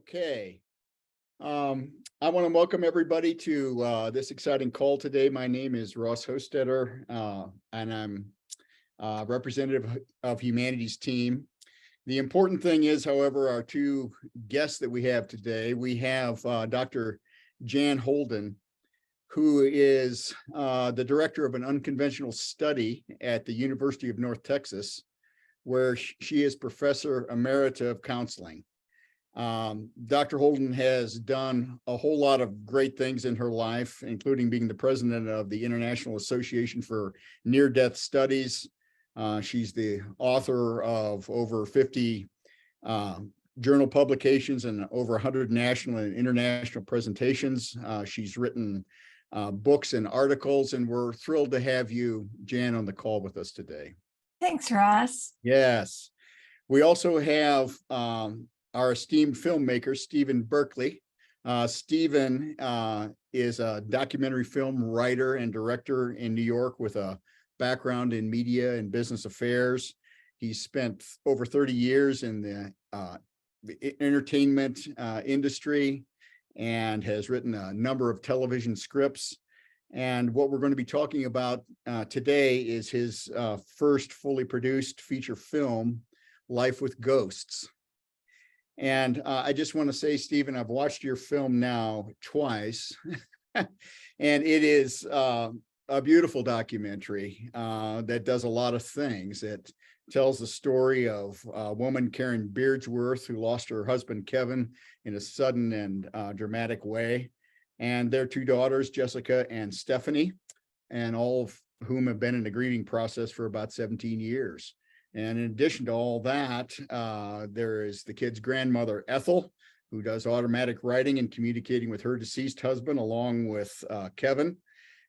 Okay. I want to welcome everybody to this exciting call today. My name is Ross Hostetter, and I'm representative of Humanities team. The important thing is, however, our two guests that we have today. We have Dr. Jan Holden, who is the director of an unconventional study at the University of North Texas, where she is professor emerita of counseling. Dr. Holden has done a whole lot of great things in her life, including being the president of the International Association for Near-Death Studies. She's the author of over 50 journal publications and over 100 national and international presentations. She's written books and articles, and we're thrilled to have you, Jan, on the call with us today. Thanks, Ross. Yes. We also have our esteemed filmmaker, Stephen Berkley. Stephen is a documentary film writer and director in New York with a background in media and business affairs. He's spent over 30 years in the entertainment industry and has written a number of television scripts. And what we're going to be talking about today is his first fully produced feature film, Life with Ghosts. And I just want to say, Stephen, I've watched your film now twice, and it is a beautiful documentary that does a lot of things. It tells the story of a woman, Karen Beardsworth, who lost her husband, Kevin, in a sudden and dramatic way, and their two daughters, Jessica and Stephanie, and all of whom have been in the grieving process for about 17 years. And in addition to all that, there is the kid's grandmother, Ethel, who does automatic writing and communicating with her deceased husband, along with Kevin,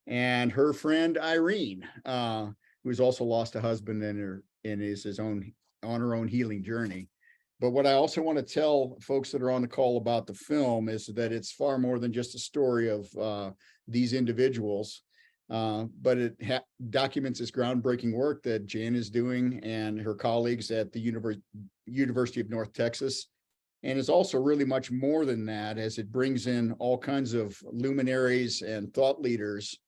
and her friend, Irene, who has also lost a husband and is on her own healing journey. But what I also want to tell folks that are on the call about the film is that it's far more than just a story of these individuals. But it documents this groundbreaking work that Jan is doing and her colleagues at the University of North Texas. And it's also really much more than that, as it brings in all kinds of luminaries and thought leaders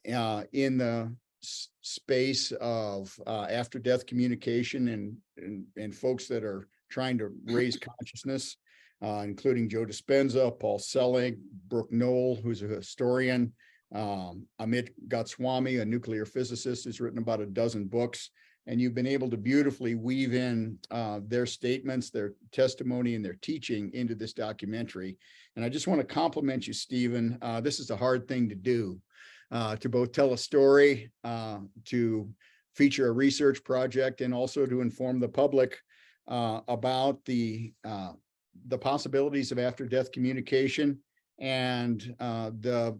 in the space of after-death communication and folks that are trying to raise consciousness, including Joe Dispenza, Paul Selig, Brooke Knoll, who's a historian, Amit Goswami, a nuclear physicist, who's written about a dozen books, and you've been able to beautifully weave in their statements, their testimony, and their teaching into this documentary. And I just want to compliment you, Stephen. This is a hard thing to do, to both tell a story, to feature a research project, and also to inform the public about the possibilities of after-death communication and the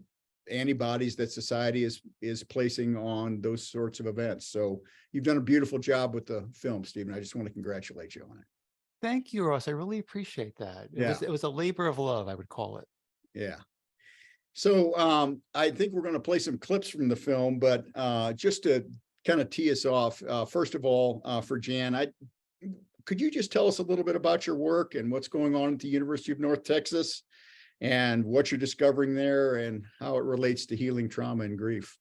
antibodies that society is placing on those sorts of events. So you've done a beautiful job with the film, Stephen. I just want to congratulate you on it. Thank you, Ross. I really appreciate that. It was a labor of love, I would call it. Yeah. So I think we're going to play some clips from the film, but just to kind of tee us off, first of all, for Jan, could you just tell us a little bit about your work and what's going on at the University of North Texas, and what you're discovering there and how it relates to healing trauma and grief?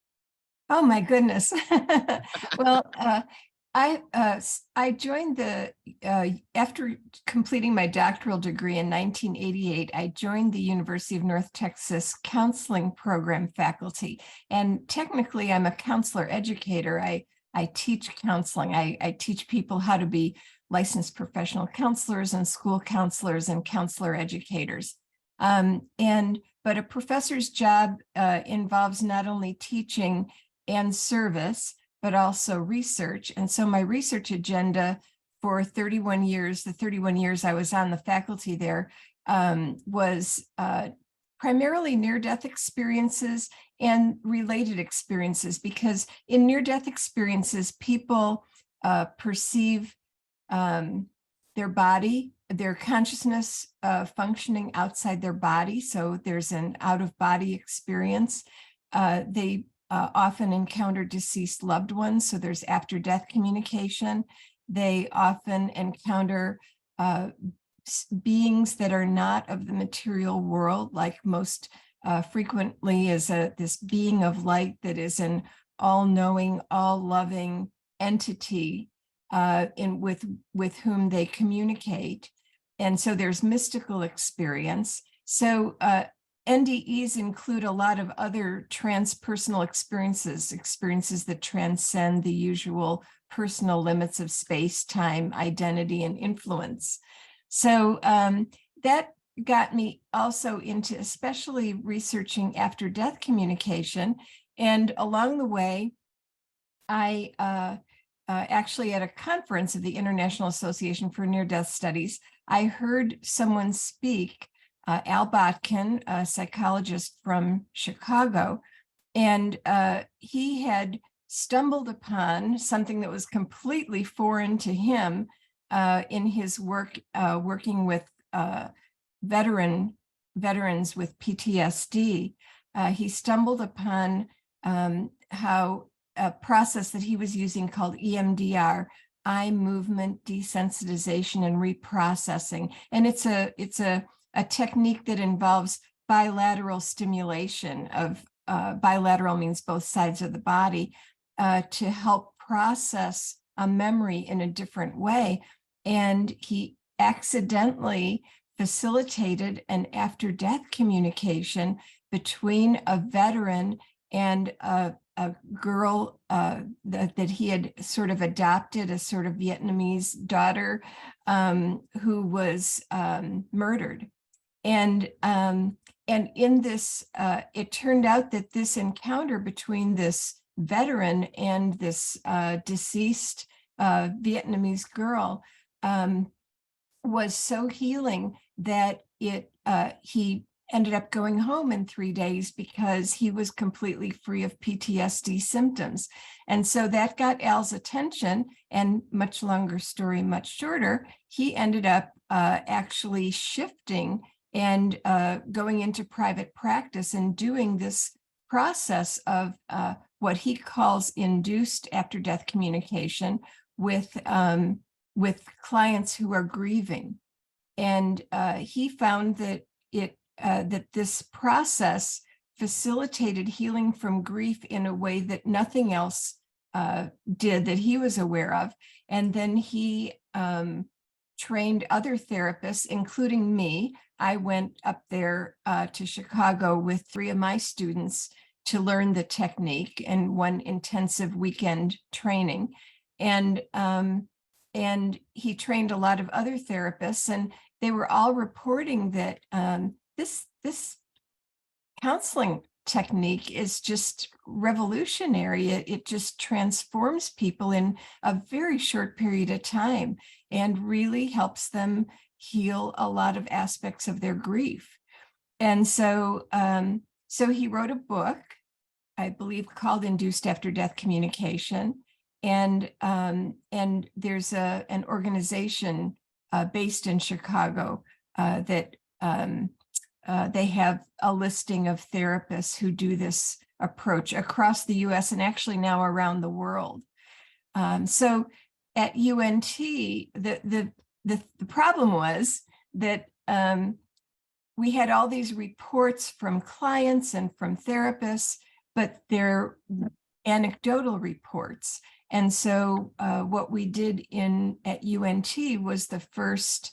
Oh, my goodness. Well, I joined after completing my doctoral degree in 1988, I joined the University of North Texas counseling program faculty. And technically, I'm a counselor educator. I teach counseling. I teach people how to be licensed professional counselors and school counselors and counselor educators. But a professor's job involves not only teaching and service, but also research. And so my research agenda for 31 years, the 31 years I was on the faculty there, was primarily near-death experiences and related experiences, because in near-death experiences, people perceive their body, their consciousness functioning outside their body. So there's an out-of-body experience. They often encounter deceased loved ones. So there's after-death communication. They often encounter beings that are not of the material world, like most frequently is this being of light that is an all-knowing, all-loving entity with whom they communicate. And so there's mystical experience. So NDEs include a lot of other transpersonal experiences that transcend the usual personal limits of space, time, identity, and influence. So that got me also into especially researching after-death communication. And along the way, I actually at a conference of the International Association for Near-Death Studies, I heard someone speak, Al Botkin, a psychologist from Chicago, and he had stumbled upon something that was completely foreign to him in his work working with veterans with PTSD. He stumbled upon how a process that he was using called EMDR, eye movement desensitization and reprocessing. And it's a technique that involves bilateral stimulation of, bilateral means both sides of the body, to help process a memory in a different way. And he accidentally facilitated an after-death communication between a veteran and a girl that he had sort of adopted, a sort of Vietnamese daughter who was murdered. And in this, it turned out that this encounter between this veteran and this deceased Vietnamese girl was so healing that he ended up going home in 3 days because he was completely free of PTSD symptoms. And so that got Al's attention, and much longer story, much shorter, he ended up actually shifting and going into private practice and doing this process of what he calls induced after-death communication with clients who are grieving. And he found that that this process facilitated healing from grief in a way that nothing else did that he was aware of. And then he trained other therapists, including me. I went up there to Chicago with 3 of my students to learn the technique and one intensive weekend training. And he trained a lot of other therapists, and they were all reporting that this counseling technique is just revolutionary. It just transforms people in a very short period of time and really helps them heal a lot of aspects of their grief. And so, so he wrote a book, I believe, called Induced After-Death Communication. And there's an organization based in Chicago that they have a listing of therapists who do this approach across the US and actually now around the world. So at UNT, the problem was that we had all these reports from clients and from therapists, but they're anecdotal reports. And so what we did at UNT was the first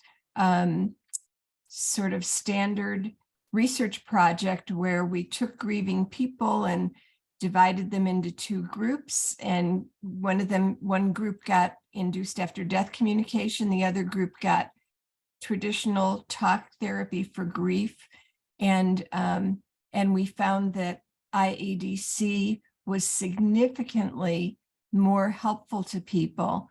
sort of standard research project where we took grieving people and divided them into 2 groups. And one group got induced after-death communication, the other group got traditional talk therapy for grief. And we found that IADC was significantly more helpful to people.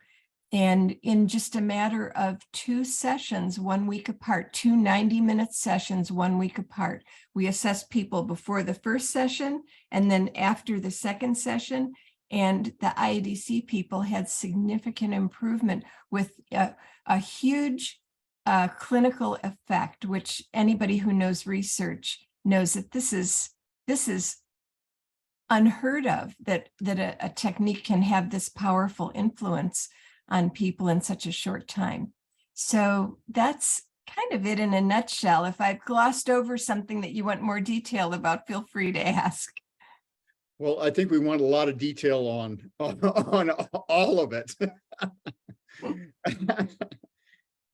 And in just a matter of 2 sessions, 1 week apart, 2 90-minute sessions, 1 week apart, we assessed people before the first session and then after the second session. And the IADC people had significant improvement with a huge clinical effect, which anybody who knows research knows that this is unheard of, that a technique can have this powerful influence on people in such a short time. So that's kind of it in a nutshell. If I've glossed over something that you want more detail about, feel free to ask. Well, I think we want a lot of detail on all of it.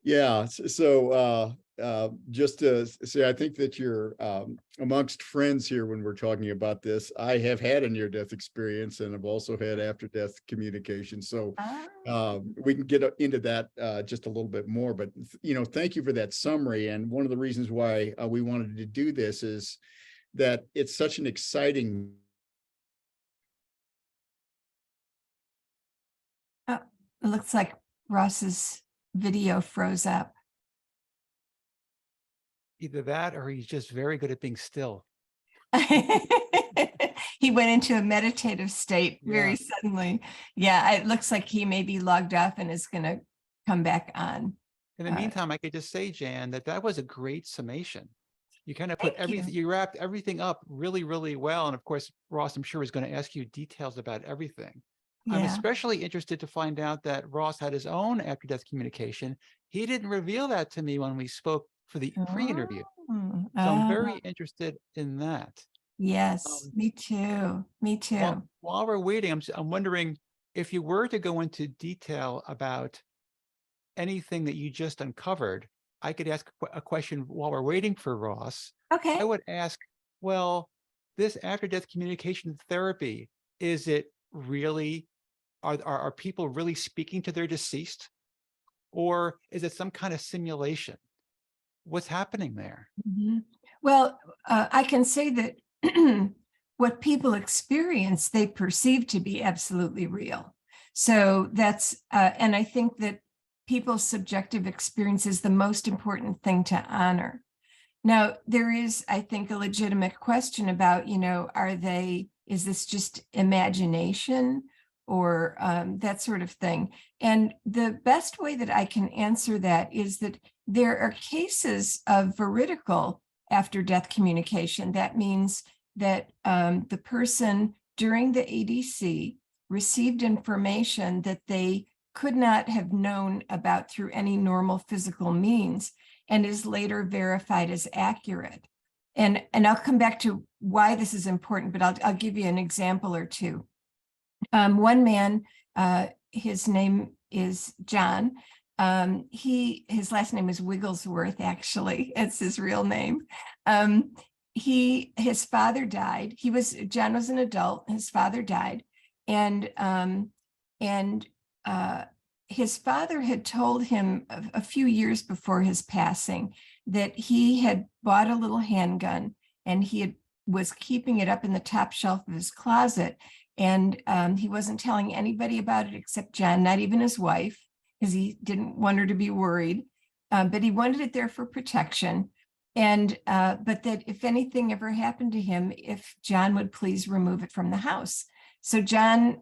Yeah, just to say, I think that you're amongst friends here when we're talking about this. I have had a near-death experience, and I've also had after-death communication. So we can get into that just a little bit more. But thank you for that summary. And one of the reasons why we wanted to do this is that it's such an exciting. Oh, it looks like Ross's video froze up. Either that or he's just very good at being still. He went into a meditative state very suddenly. Yeah, it looks like he may be logged off and is going to come back on. In the meantime, I could just say, Jan, that was a great summation. You kind of put everything, you wrapped everything up really, really well. And of course, Ross, I'm sure, is going to ask you details about everything. Yeah. I'm especially interested to find out that Ross had his own after-death communication. He didn't reveal that to me when we spoke for the pre-interview. So I'm very interested in that. Yes, me too. Me too. While we're waiting, I'm wondering if you were to go into detail about anything that you just uncovered, I could ask a question while we're waiting for Ross. Okay. I would ask, well, this after-death communication therapy, is it really, are people really speaking to their deceased? Or is it some kind of simulation? What's happening there? Mm-hmm. Well, I can say that what people experience, they perceive to be absolutely real. So that's, and I think that people's subjective experience is the most important thing to honor. Now, there is, I think, a legitimate question about, is this just imagination or that sort of thing? And the best way that I can answer that is that there are cases of veridical after-death communication. That means that the person during the ADC received information that they could not have known about through any normal physical means and is later verified as accurate. And I'll come back to why this is important, but I'll give you an example or two. One man, his name is John. His last name is Wigglesworth, actually. It's his real name. His father died. John was an adult. His father died. And his father had told him a few years before his passing that he had bought a little handgun and was keeping it up in the top shelf of his closet. And he wasn't telling anybody about it except John, not even his wife, because he didn't want her to be worried. But he wanted it there for protection. And but that if anything ever happened to him, if John would please remove it from the house. So John,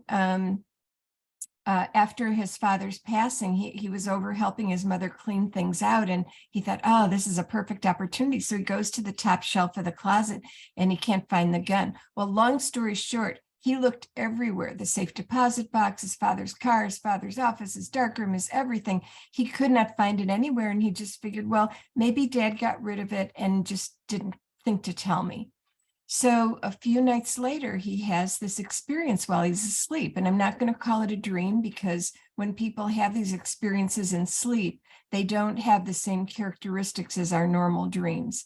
after his father's passing, he was over helping his mother clean things out. And he thought, oh, this is a perfect opportunity. So he goes to the top shelf of the closet and he can't find the gun. Well, long story short, he looked everywhere, the safe deposit box, his father's car, his father's office, his darkroom, his everything. He could not find it anywhere. And he just figured, well, maybe Dad got rid of it and just didn't think to tell me. So a few nights later, he has this experience while he's asleep. And I'm not going to call it a dream because when people have these experiences in sleep, they don't have the same characteristics as our normal dreams.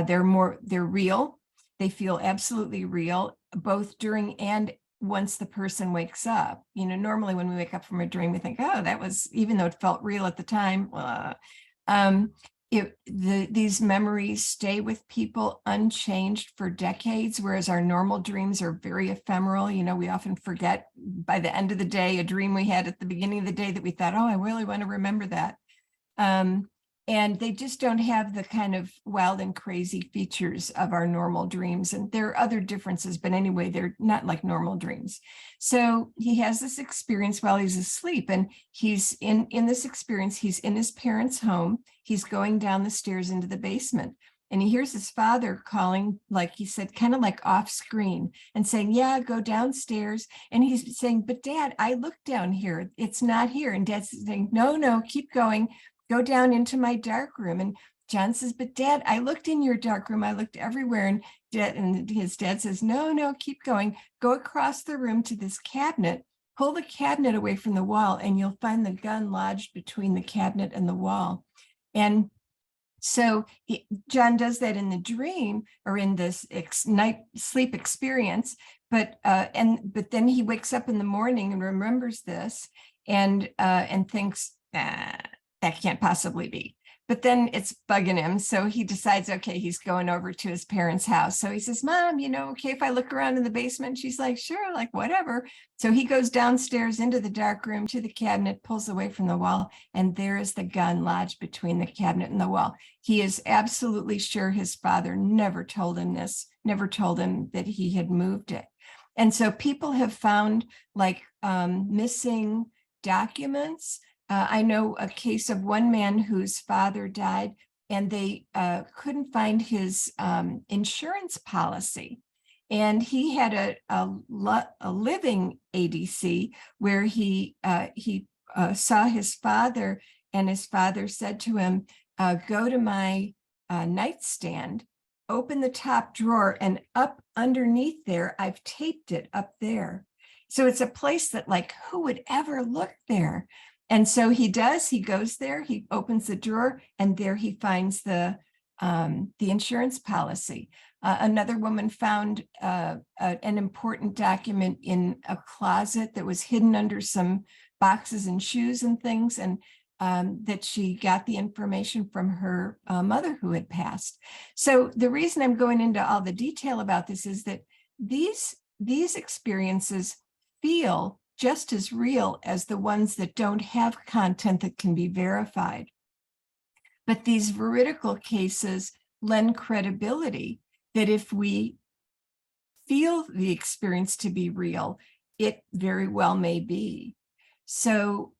They're real. They feel absolutely real, both during and once the person wakes up. Normally when we wake up from a dream, we think, oh, that was, even though it felt real at the time, these memories stay with people unchanged for decades, whereas our normal dreams are very ephemeral. We often forget by the end of the day a dream we had at the beginning of the day that we thought, oh, I really want to remember that. And they just don't have the kind of wild and crazy features of our normal dreams. And there are other differences, but anyway, they're not like normal dreams. So he has this experience while he's asleep, and he's in this experience, he's in his parents' home. He's going down the stairs into the basement, and he hears his father calling, like he said, kind of like off screen, and saying, yeah, go downstairs. And he's saying, but Dad, I looked down here. It's not here. And Dad's saying, no, keep going. go down into my dark room. And John says, but Dad, I looked in your dark room. I looked everywhere. And his dad says, no, keep going. Go across the room to this cabinet, pull the cabinet away from the wall, and you'll find the gun lodged between the cabinet and the wall. And so John does that in the dream or in this night sleep experience, but then he wakes up in the morning and remembers this and thinks, that can't possibly be. But then it's bugging him. So he decides, okay, he's going over to his parents' house. So he says, Mom, okay, if I look around in the basement? She's like, sure, like whatever. So he goes downstairs into the dark room to the cabinet, pulls away from the wall, and there is the gun lodged between the cabinet and the wall. He is absolutely sure his father never told him this, never told him that he had moved it. And so people have found like missing documents. I know a case of one man whose father died and they couldn't find his insurance policy. And he had a living ADC where he saw his father, and his father said to him, go to my nightstand, open the top drawer, and up underneath there, I've taped it up there. So it's a place that like, who would ever look there? And so he does, he goes there, he opens the drawer, and there he finds the insurance policy. Another woman found an important document in a closet that was hidden under some boxes and shoes and things, and that she got the information from her mother who had passed. So the reason I'm going into all the detail about this is that these experiences feel just as real as the ones that don't have content that can be verified. But these veridical cases lend credibility that if we feel the experience to be real, it very well may be. So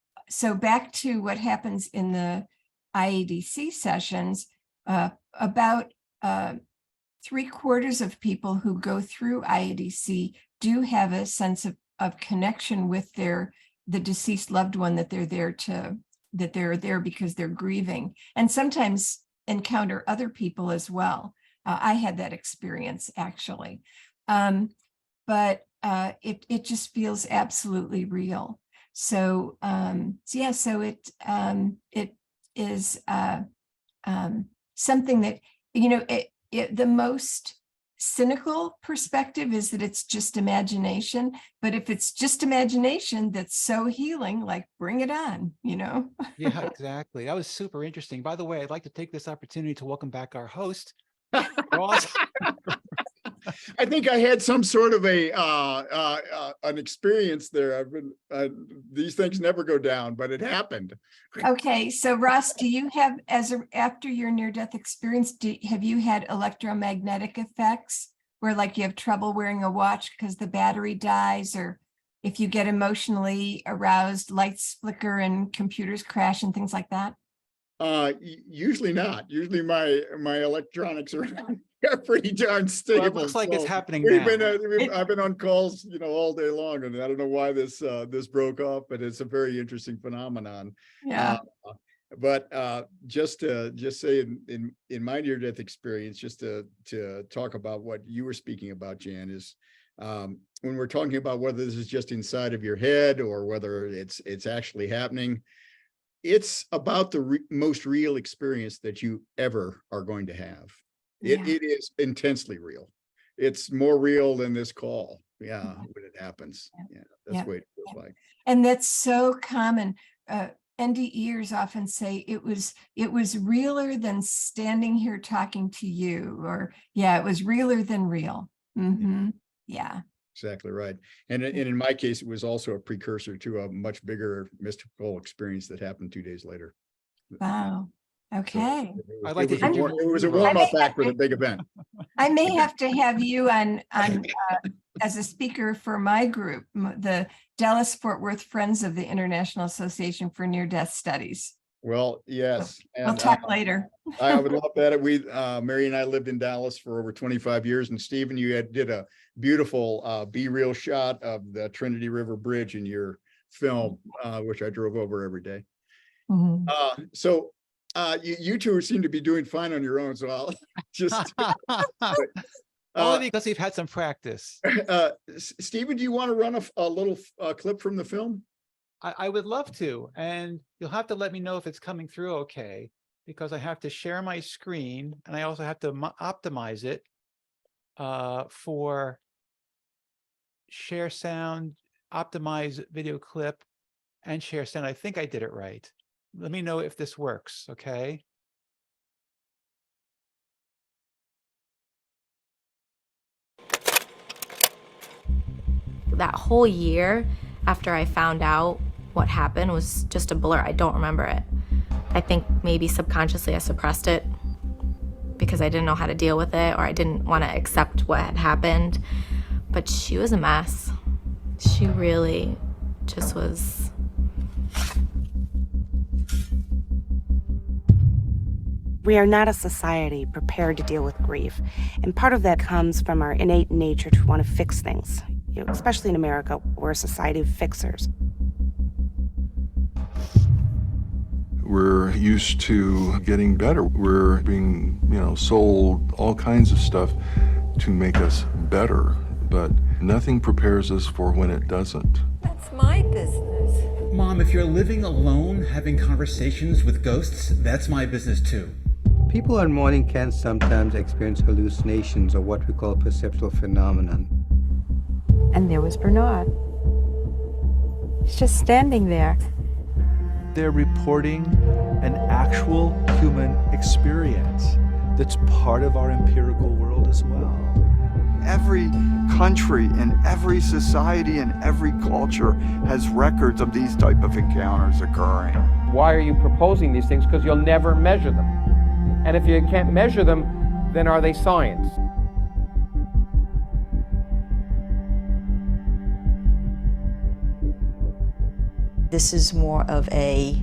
back to what happens in the IADC sessions, about 3/4 of people who go through IADC do have a sense of connection with the deceased loved one, that they're there because they're grieving, and sometimes encounter other people as well. I had that experience actually, but it just feels absolutely real. So yeah, so it is something that, the most cynical perspective is that it's just imagination, but if it's just imagination that's so healing, like bring it on, Yeah, exactly. That was super interesting. By the way, I'd like to take this opportunity to welcome back our host, Ross. I think I had some sort of an experience there. These things never go down, but it happened. Okay, so Ross, do you have, after your near-death experience, have you had electromagnetic effects where like you have trouble wearing a watch because the battery dies, or if you get emotionally aroused, lights flicker and computers crash and things like that? Usually not. Usually my electronics are pretty darn stable. Well, it looks like it's happening We've now. I've been on calls, all day long, and I don't know why this broke off, but it's a very interesting phenomenon. Yeah. But just to say in my near-death experience, just to talk about what you were speaking about, Jan, is when we're talking about whether this is just inside of your head or whether it's actually happening, it's about the most real experience that you ever are going to have. Yeah. It is intensely real. It's more real than this call. Yeah, when it happens. Yeah, that's the way it feels like. And that's so common. NDEers often say it was realer than standing here talking to you, or it was realer than real. Mm-hmm. Yeah. Exactly right. And in my case, it was also a precursor to a much bigger mystical experience that happened 2 days later. Wow. Okay. I'd like to it was a warm-up act for the big event. I may have to have you on as a speaker for my group, the Dallas-Fort Worth Friends of the International Association for Near-Death Studies. Well, yes. We'll talk later. I would love that. Mary and I lived in Dallas for over 25 years. And Stephen, you did a beautiful Be Real shot of the Trinity River Bridge in your film, which I drove over every day. Mm-hmm. So you two seem to be doing fine on your own, so I'll just. Only because we've had some practice. Stephen, do you want to run a little clip from the film? I would love to, and you'll have to let me know if it's coming through okay, because I have to share my screen and I also have to optimize it for share sound, optimize video clip, and share sound. I think I did it right. Let me know if this works, okay? That whole year after I found out what happened was just a blur. I don't remember it. I think maybe subconsciously I suppressed it because I didn't know how to deal with it, or I didn't want to accept what had happened. But she was a mess. She really just was. We are not a society prepared to deal with grief. And part of that comes from our innate nature to want to fix things. You know, especially in America, we're a society of fixers. We're used to getting better. We're being, sold all kinds of stuff to make us better, but nothing prepares us for when it doesn't. That's my business. Mom, if you're living alone, having conversations with ghosts, that's my business too. People on mourning can sometimes experience hallucinations or what we call perceptual phenomenon. And there was Bernard. He's just standing there. They're reporting an actual human experience that's part of our empirical world as well. Every country and every society and every culture has records of these type of encounters occurring. Why are you proposing these things? Because you'll never measure them. And if you can't measure them, then are they science? This is more of a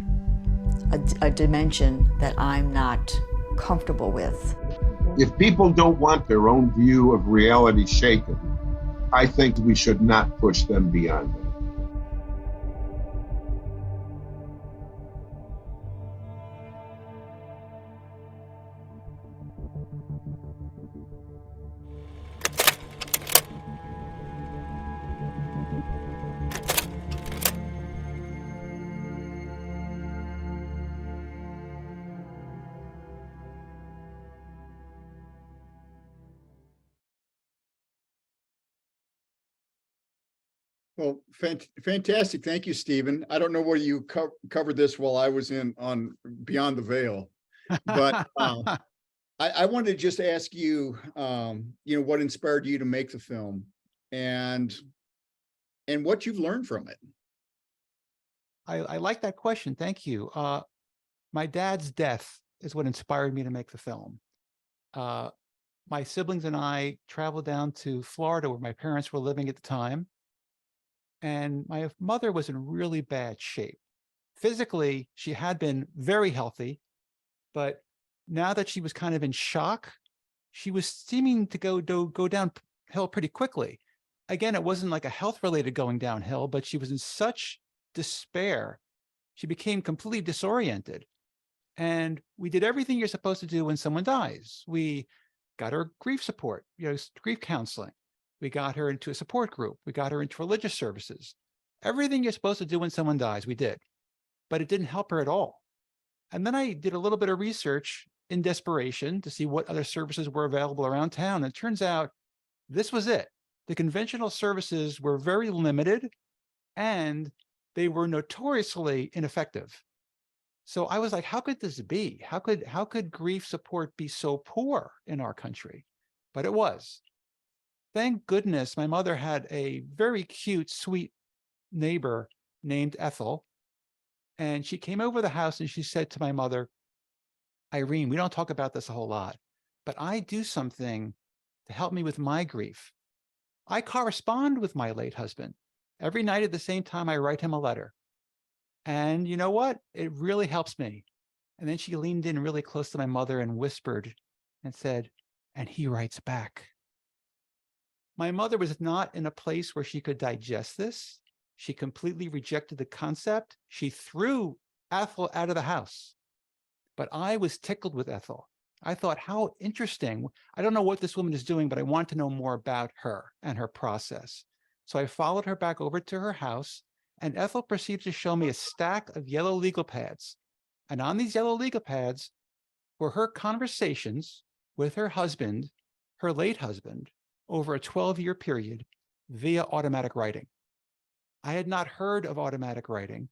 dimension that I'm not comfortable with. If people don't want their own view of reality shaken, I think we should not push them beyond that. Well, fantastic. Thank you, Stephen. I don't know whether you covered this while I was on Beyond the Veil, but I wanted to just ask you, what inspired you to make the film and what you've learned from it. I like that question. Thank you. My dad's death is what inspired me to make the film. My siblings and I traveled down to Florida where my parents were living at the time. And my mother was in really bad shape. Physically, she had been very healthy, but now that she was kind of in shock, she was seeming to go downhill pretty quickly. Again, it wasn't like a health-related going downhill, but she was in such despair. She became completely disoriented. And we did everything you're supposed to do when someone dies. We got her grief support, grief counseling. We got her into a support group. We got her into religious services. Everything you're supposed to do when someone dies, we did. But it didn't help her at all. And then I did a little bit of research in desperation to see what other services were available around town. And it turns out this was it. The conventional services were very limited and they were notoriously ineffective. So I was like, how could this be? How could grief support be so poor in our country? But it was. Thank goodness my mother had a very cute, sweet neighbor named Ethel. And she came over the house and she said to my mother, Irene, we don't talk about this a whole lot, but I do something to help me with my grief. I correspond with my late husband. Every night at the same time, I write him a letter. And you know what? It really helps me. And then she leaned in really close to my mother and whispered and said, and he writes back. My mother was not in a place where she could digest this. She completely rejected the concept. She threw Ethel out of the house. but I was tickled with Ethel. I thought, how interesting. I don't know what this woman is doing, but I want to know more about her and her process. So I followed her back over to her house, and Ethel proceeded to show me a stack of yellow legal pads. And on these yellow legal pads were her conversations with her husband, her late husband, over a 12-year period via automatic writing. I had not heard of automatic writing,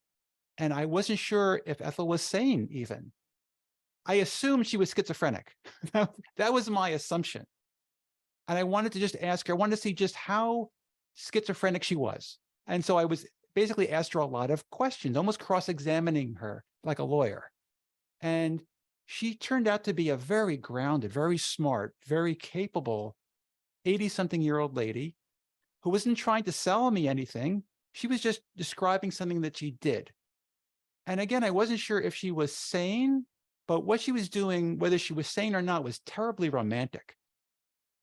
and I wasn't sure if Ethel was sane even. I assumed she was schizophrenic. That was my assumption. And I wanted to just ask her, I wanted to see just how schizophrenic she was. And so I was basically asked her a lot of questions, almost cross-examining her like a lawyer. And she turned out to be a very grounded, very smart, very capable 80-something-year-old lady who wasn't trying to sell me anything. She was just describing something that she did. And again, I wasn't sure if she was sane, but what she was doing, whether she was sane or not, was terribly romantic.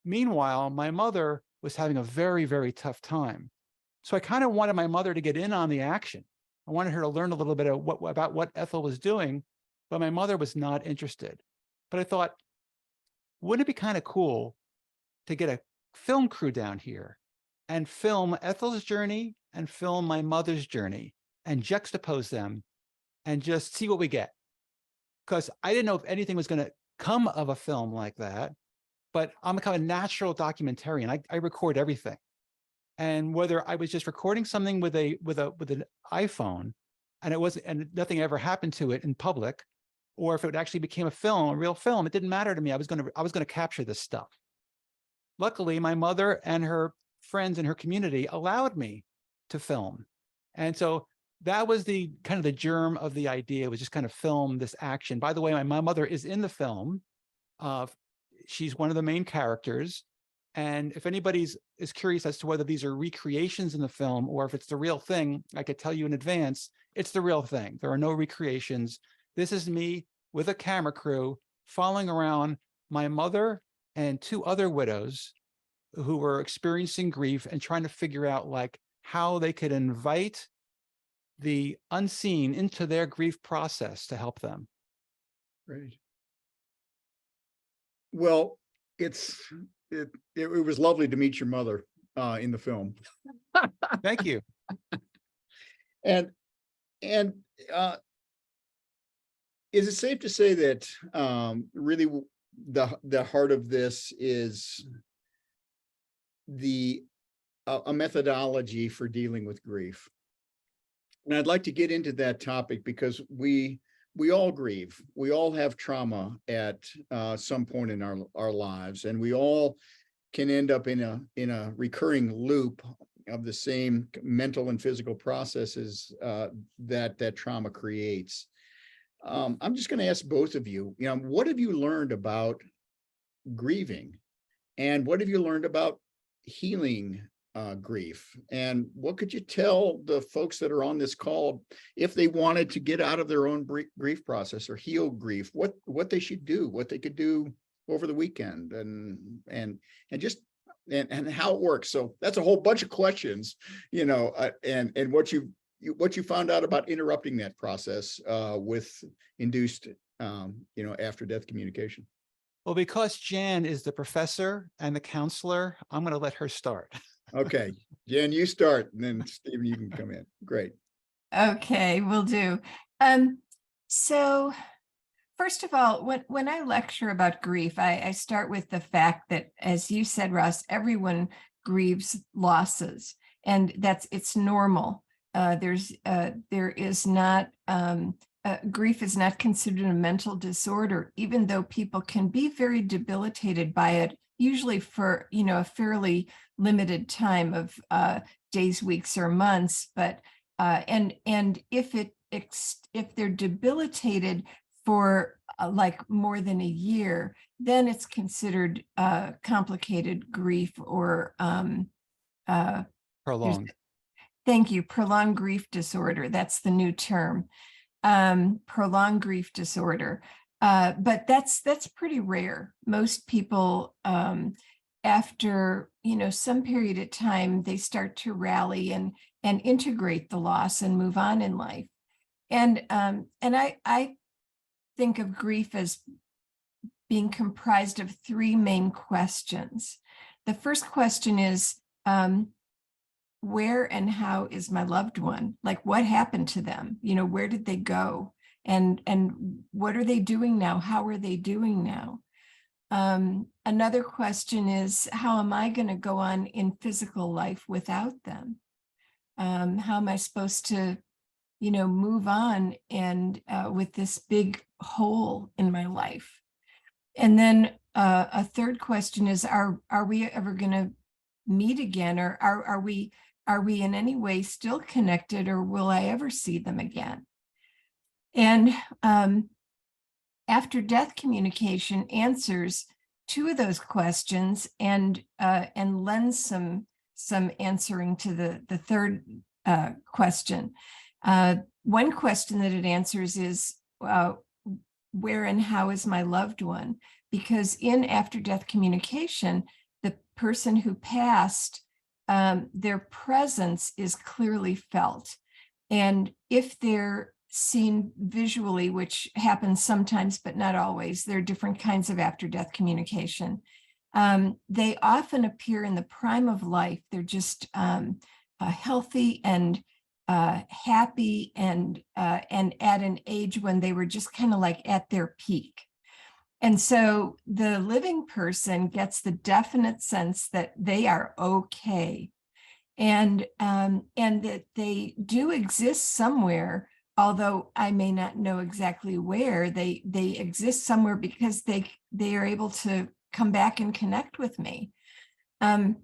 Meanwhile, my mother was having a very, very tough time. So I kind of wanted my mother to get in on the action. I wanted her to learn a little bit of about what Ethel was doing, but my mother was not interested. But I thought, wouldn't it be kind of cool to get a film crew down here and film Ethel's journey and film my mother's journey and juxtapose them and just see what we get? Because I didn't know if anything was going to come of a film like that, but I'm a kind of natural documentarian. I record everything. And whether I was just recording something with an iPhone and nothing ever happened to it in public, or if it actually became a film, a real film, it didn't matter to me. I was going to capture this stuff. Luckily, my mother and her friends in her community allowed me to film. And so that was the kind of the germ of the idea, was just kind of film this action. By the way, my mother is in the film. She's one of the main characters. And if anybody is curious as to whether these are recreations in the film or if it's the real thing, I could tell you in advance, it's the real thing. There are no recreations. This is me with a camera crew following around my mother and two other widows who were experiencing grief and trying to figure out like how they could invite the unseen into their grief process to help them. Great. Well, it was lovely to meet your mother in the film. Thank you. And is it safe to say that really the heart of this is a methodology for dealing with grief? And I'd like to get into that topic because we all grieve. We all have trauma at some point in our lives, and we all can end up in a recurring loop of the same mental and physical processes that trauma creates. I'm just going to ask both of you, what have you learned about grieving, and what have you learned about healing grief? And what could you tell the folks that are on this call if they wanted to get out of their own grief process or heal grief, what they should do, what they could do over the weekend, and how it works? So that's a whole bunch of questions, and what you found out about interrupting that process with induced after death communication. Well, because Jan is the professor and the counselor, I'm going to let her start. Okay, Jan, you start, and then Stephen, you can come in. Great. Okay, will do. So first of all, when I lecture about grief, I start with the fact that, as you said, Ross, everyone grieves losses, and it's normal. Grief is not considered a mental disorder, even though people can be very debilitated by it, usually for a fairly limited time of days, weeks, or months. But and if they're debilitated for like more than a year, then it's considered complicated grief or prolonged. Thank you. Prolonged grief disorder. That's the new term. Prolonged grief disorder. But that's pretty rare. Most people, after some period of time, they start to rally and integrate the loss and move on in life. And think of grief as being comprised of three main questions. The first question is, where and how is my loved one? Like, what happened to them? You know, where did they go? And what are they doing now? How are they doing now? Another question is, how am I going to go on in physical life without them? How am I supposed to, you know, move on and with this big hole in my life? And then a third question is, are we ever going to meet again, or are we in any way still connected, or will I ever see them again? And after death communication answers two of those questions and lends some answering to the third question. One question that it answers is, where and how is my loved one? Because in after death communication, the person who passed, their presence is clearly felt. And if they're seen visually, which happens sometimes, but not always, there are different kinds of after death communication. They often appear in the prime of life. They're just healthy and happy and at an age when they were just kind of like at their peak. And so the living person gets the definite sense that they are okay, and that they do exist somewhere, although I may not know exactly where. They exist somewhere because they are able to come back and connect with me. And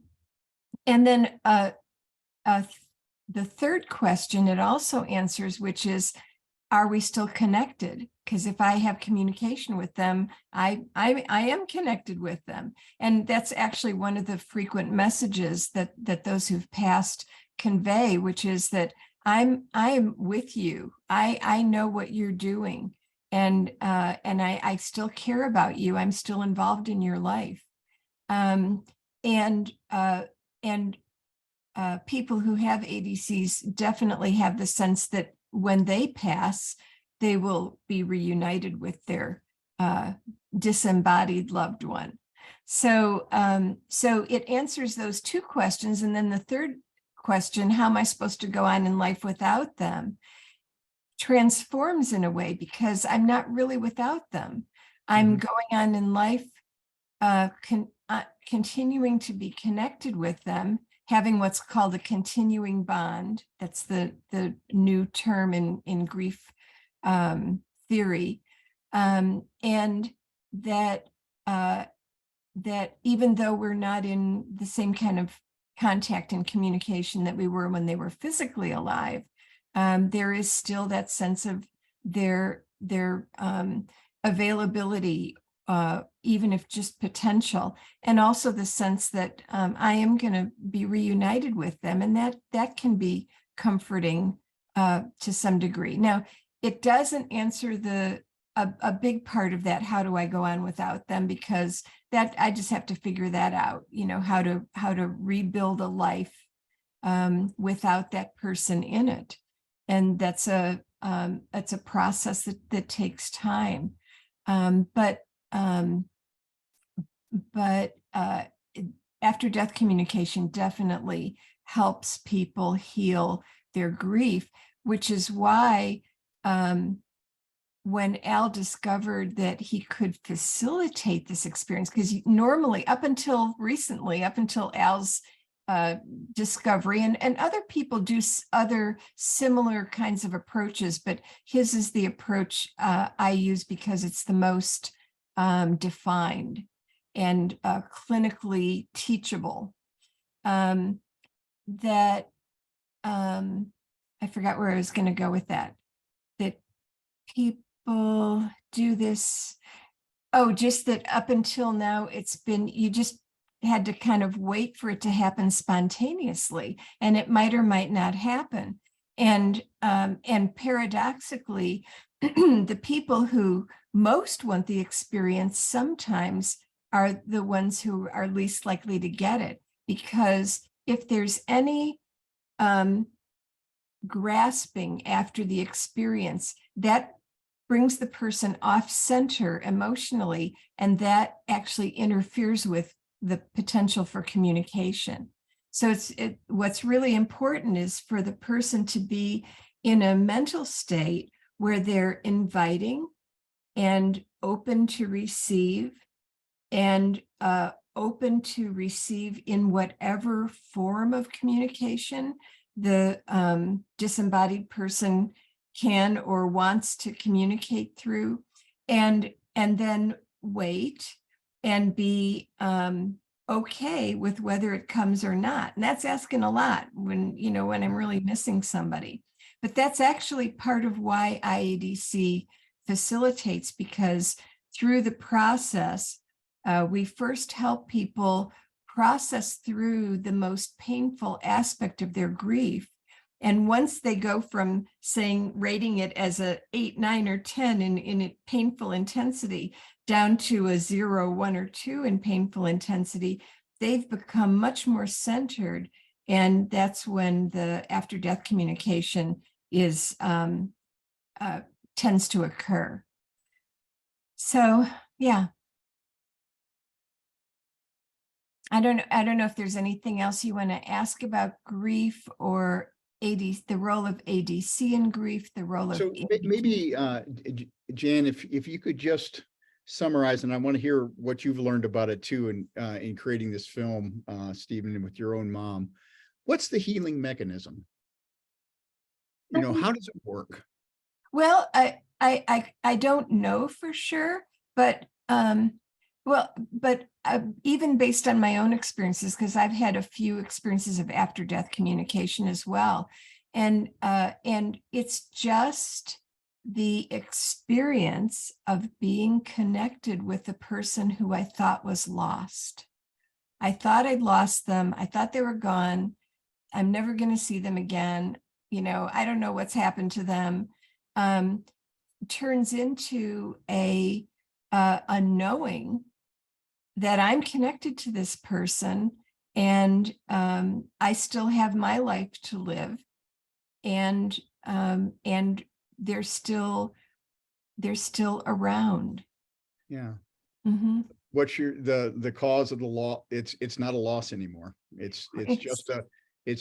then the third question it also answers, which is, are we still connected? Because if I have communication with them, I am connected with them. And that's actually one of the frequent messages that those who've passed convey, which is that I'm with you. I know what you're doing, and I still care about you. I'm still involved in your life. People who have ADCs definitely have the sense that when they pass, they will be reunited with their disembodied loved one. So it answers those two questions. And then the third question, how am I supposed to go on in life without them, transforms in a way, because I'm not really without them. I'm going on in life, continuing to be connected with them, having what's called a continuing bond. That's the new term in grief theory, and that even though we're not in the same kind of contact and communication that we were when they were physically alive, there is still that sense of their availability, even if just potential, and also the sense that I am going to be reunited with them, and that can be comforting to some degree. Now, it doesn't answer a big part of that. How do I go on without them? Because that I just have to figure that out. You know, how to rebuild a life without that person in it, and that's a process that takes time. But after death communication definitely helps people heal their grief, which is why when Al discovered that he could facilitate this experience, because normally up until recently, up until Al's discovery, and other people do other similar kinds of approaches, but his is the approach I use because it's the most defined and clinically teachable. That I forgot where I was going to go with that. That people do this. Oh, just that up until now, it's been, you just had to kind of wait for it to happen spontaneously, and it might or might not happen. And paradoxically, the people who most want the experience sometimes are the ones who are least likely to get it, because if there's any grasping after the experience, that brings the person off center emotionally, and that actually interferes with the potential for communication. So what's really important is for the person to be in a mental state where they're inviting and open to receive, and open to receive in whatever form of communication the disembodied person can or wants to communicate through, and then wait and be okay with whether it comes or not. And that's asking a lot when I'm really missing somebody. But that's actually part of why IADC facilitates, because through the process, we first help people process through the most painful aspect of their grief. And once they go from rating it as a 8, 9, or 10 in painful intensity down to a 0, 1, or 2 in painful intensity, they've become much more centered. And that's when the after-death communication tends to occur. So, yeah. I don't know if there's anything else you want to ask about grief or the role of ADC in grief, the role of. So maybe, Jan, if you could just summarize, and I want to hear what you've learned about it too, in creating this film, Stephen, and with your own mom. What's the healing mechanism? How does it work? Well, I don't know for sure, but even based on my own experiences, because I've had a few experiences of after-death communication as well, and it's just the experience of being connected with the person who I thought was lost. I thought I'd lost them. I thought they were gone. I'm never going to see them again. I don't know what's happened to them. Turns into a knowing that I'm connected to this person, and I still have my life to live, and they're still around. Yeah. Mm-hmm. What's the cause of the loss? It's not a loss anymore. It's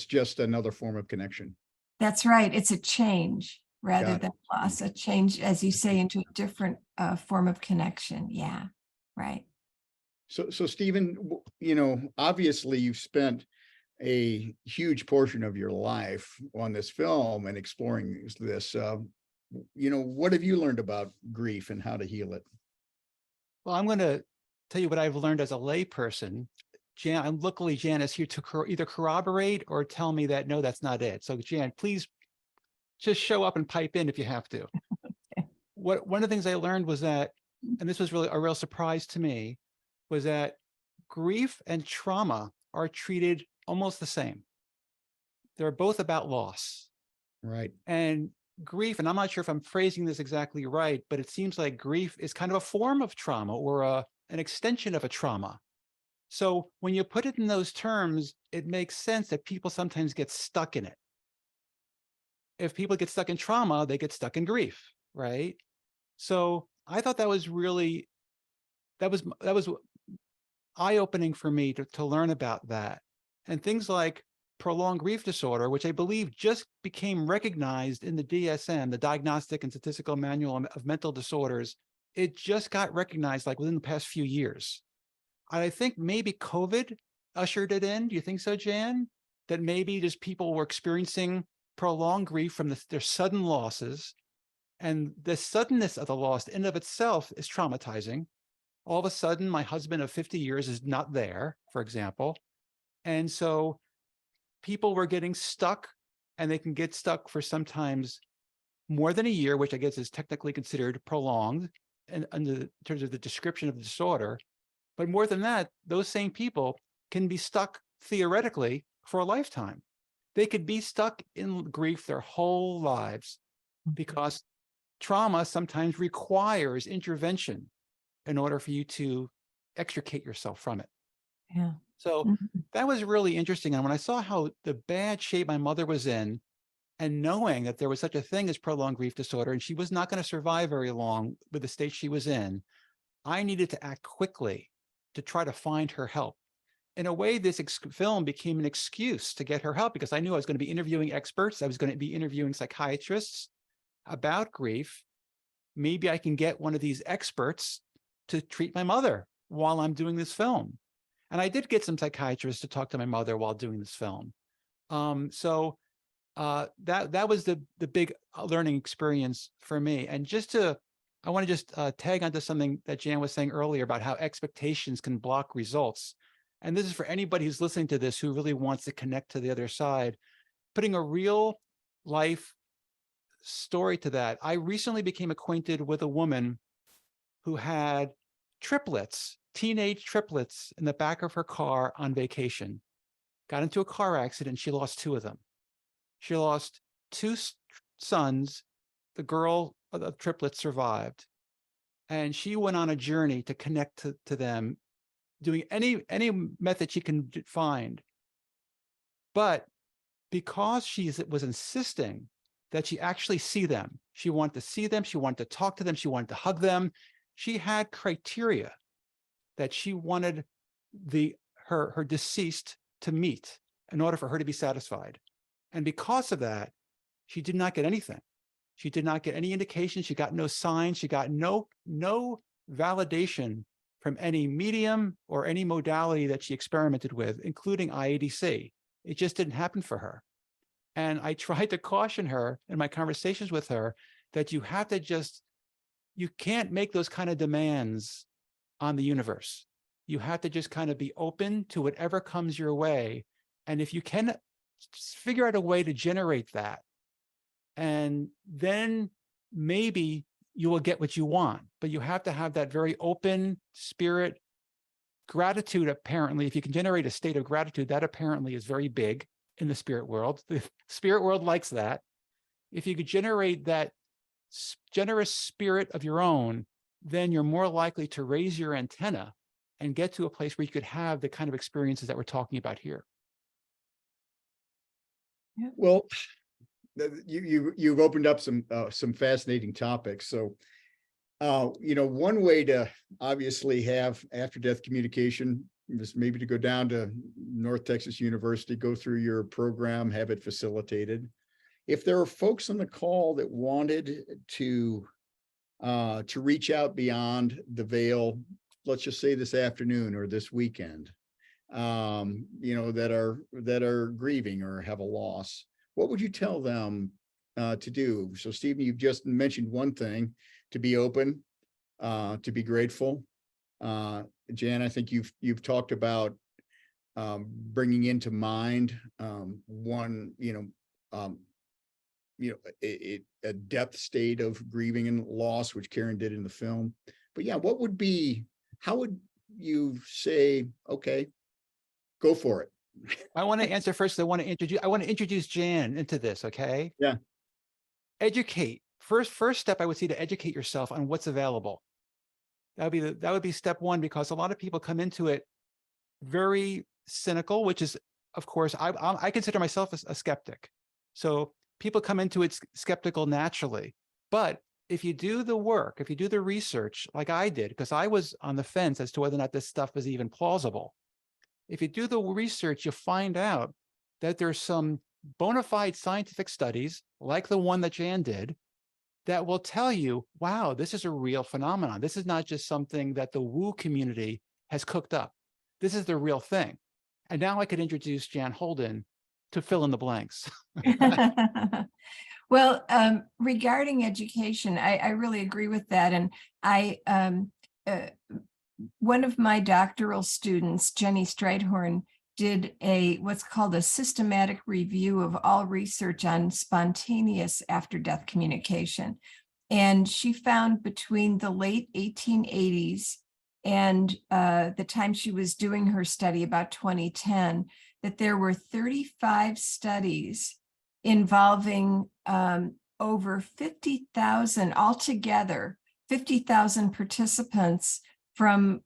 just another form of connection. That's right. It's a change rather than loss. A change, as you say, into a different form of connection. Yeah. Right. So Stephen, obviously you've spent a huge portion of your life on this film and exploring this. What have you learned about grief and how to heal it? Well, I'm going to tell you what I've learned as a layperson. Luckily, Jan is here to either corroborate or tell me that, no, that's not it. So Jan, please just show up and pipe in if you have to. One of the things I learned was that, and this was really a real surprise to me, was that grief and trauma are treated almost the same. They're both about loss. Right. And grief, and I'm not sure if I'm phrasing this exactly right, but it seems like grief is kind of a form of trauma, or an extension of a trauma. So when you put it in those terms, it makes sense that people sometimes get stuck in it. If people get stuck in trauma, they get stuck in grief, right? So I thought that was eye-opening for me to learn about that. And things like prolonged grief disorder, which I believe just became recognized in the DSM, the Diagnostic and Statistical Manual of Mental Disorders. It just got recognized like within the past few years. I think maybe COVID ushered it in. Do you think so, Jan? That maybe just people were experiencing prolonged grief from their sudden losses, and the suddenness of the loss in and of itself is traumatizing. All of a sudden, my husband of 50 years is not there, for example. And so people were getting stuck, and they can get stuck for sometimes more than a year, which I guess is technically considered prolonged in terms of the description of the disorder. But more than that, those same people can be stuck theoretically for a lifetime. They could be stuck in grief their whole lives, because trauma sometimes requires intervention in order for you to extricate yourself from it. Yeah. So that was really interesting. And when I saw how the bad shape my mother was in, And knowing that there was such a thing as prolonged grief disorder, and she was not going to survive very long with the state she was in, I needed to act quickly to try to find her help. In a way, this film became an excuse to get her help, because I knew I was going to be interviewing experts. I was going to be interviewing psychiatrists about grief. Maybe I can get one of these experts to treat my mother while I'm doing this film. And I did get some psychiatrists to talk to my mother while doing this film. So that was the big learning experience for me. And I want to just tag onto something that Jan was saying earlier about how expectations can block results. And this is for anybody who's listening to this who really wants to connect to the other side, putting a real life story to that. I recently became acquainted with a woman who had triplets, teenage triplets, in the back of her car on vacation. Got into a car accident. She lost 2 of them. She lost 2 sons. The girl, the triplets, survived. And she went on a journey to connect to them, doing any method she can find. But because she was insisting that she actually see them, she wanted to see them, she wanted to talk to them, she wanted to hug them, she had criteria that she wanted her deceased to meet in order for her to be satisfied. And because of that, she did not get anything. She did not get any indication. She got no signs. She got no validation from any medium or any modality that she experimented with, including IADC. It just didn't happen for her. And I tried to caution her in my conversations with her that you can't make those kind of demands on the universe. You have to just kind of be open to whatever comes your way. And if you can figure out a way to generate that, and then maybe you will get what you want. But you have to have that very open spirit. Gratitude, apparently, if you can generate a state of gratitude, that apparently is very big in the spirit world. The spirit world likes that. If you could generate that generous spirit of your own, then you're more likely to raise your antenna and get to a place where you could have the kind of experiences that we're talking about here. Well, you've opened up some fascinating topics. So, one way to obviously have after-death communication is maybe to go down to North Texas University, go through your program, have it facilitated. If there are folks on the call that wanted to reach out beyond the veil, let's just say this afternoon or this weekend, that are grieving or have a loss, what would you tell them to do? So, Stephen, you've just mentioned one thing: to be open, to be grateful. Jan, I think you've talked about bringing into mind a depth state of grieving and loss, which Karen did in the film. But yeah, how would you say, okay, go for it? I want to answer first. I want to introduce Jan into this. Okay. Yeah. Educate. First step, I would say, to educate yourself on what's available. That would be step one, because a lot of people come into it very cynical, which is, of course, I consider myself a skeptic. So people come into it skeptical naturally. But if you do the work, if you do the research like I did, because I was on the fence as to whether or not this stuff was even plausible. If you do the research, you find out that there's some bona fide scientific studies, like the one that Jan did, that will tell you, wow, this is a real phenomenon. This is not just something that the woo community has cooked up. This is the real thing. And now I could introduce Jan Holden to fill in the blanks. Well, regarding education, I really agree with that. And one of my doctoral students, Jenny Streithorn, did what's called a systematic review of all research on spontaneous after-death communication. And she found between the late 1880s and the time she was doing her study, about 2010, that there were 35 studies involving over 50,000 altogether, 50,000 participants from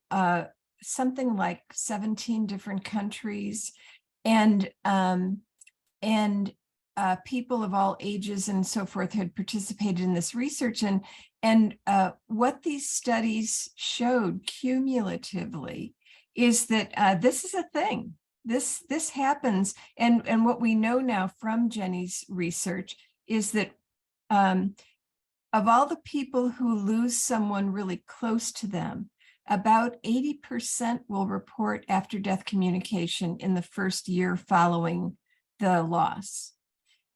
something like 17 different countries, and people of all ages and so forth had participated in this research, and what these studies showed cumulatively is that this is a thing. This happens, and what we know now from Jenny's research is that of all the people who lose someone really close to them, about 80% will report after-death communication in the first year following the loss.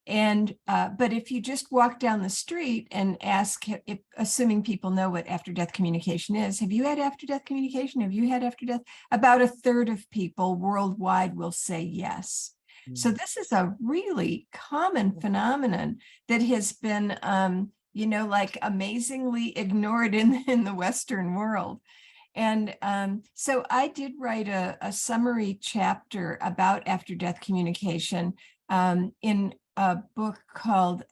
And but if you just walk down the street and ask, if, assuming people know what after-death communication is, have you had after-death communication? Have you had after-death? About a third of people worldwide will say yes. So this is a really common phenomenon that has been, you know, like amazingly ignored in the Western world. And so I did write a summary chapter about after-death communication in a book called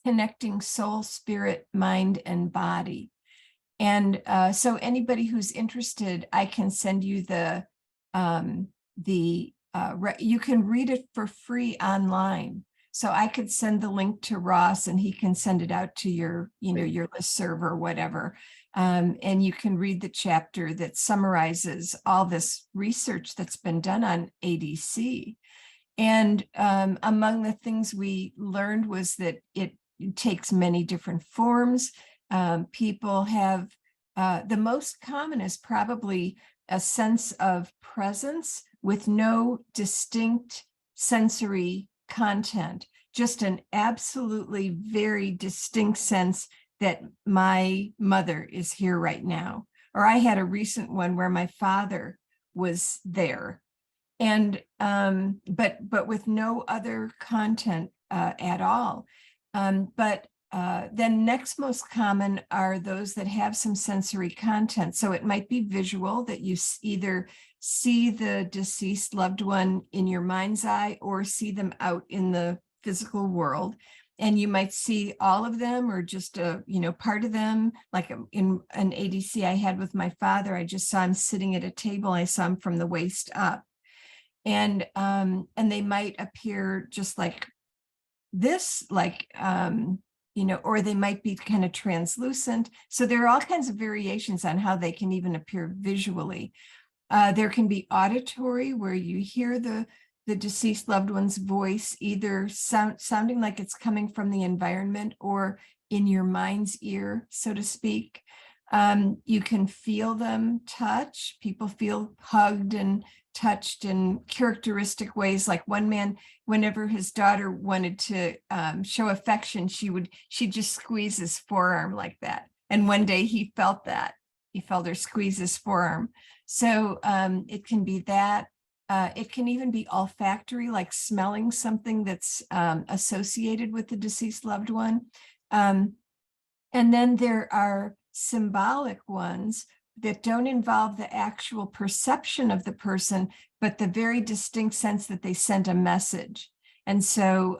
Connecting Soul, Spirit, Mind, and Body. And so anybody who's interested, I can send you you can read it for free online. So I could send the link to Ross and he can send it out to your, you know, your listserv or whatever. And you can read the chapter that summarizes all this research that's been done on ADC. And among the things we learned was that it takes many different forms. People have, the most common is probably a sense of presence with no distinct sensory content, just an absolutely very distinct sense that my mother is here right now. Or I had a recent one where my father was there, and but with no other content at all. Then next most common are those that have some sensory content. So it might be visual, that you either see the deceased loved one in your mind's eye or see them out in the physical world. And you might see all of them or just a, you know, part of them. Like in an ADC I had with my father, I just saw him sitting at a table. I saw him from the waist up. And they might appear just like this, like, you know, or they might be kind of translucent. So there are all kinds of variations on how they can even appear visually. There can be auditory, where you hear the deceased loved one's voice, either sounding like it's coming from the environment or in your mind's ear, so to speak. You can feel them touch. People feel hugged and touched in characteristic ways. Like one man, whenever his daughter wanted to show affection, she'd just squeeze his forearm like that. And one day he felt that. He felt her squeeze his forearm. So it can be that. It can even be olfactory, like smelling something that's associated with the deceased loved one. And then there are symbolic ones that don't involve the actual perception of the person, but the very distinct sense that they sent a message. And so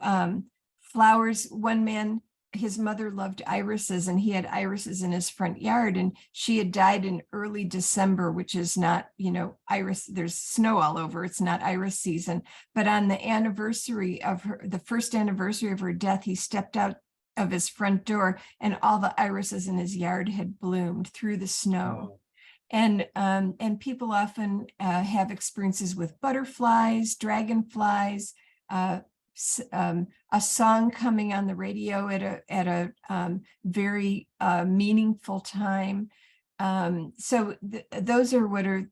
flowers, one man, his mother loved irises, and he had irises in his front yard, and she had died in early December, which is not, you know, iris, there's snow all over, it's not iris season. But on the anniversary of her, the first anniversary of her death, he stepped out of his front door and all the irises in his yard had bloomed through the snow. And people often have experiences with butterflies, dragonflies, a song coming on the radio at a very meaningful time. So those are what are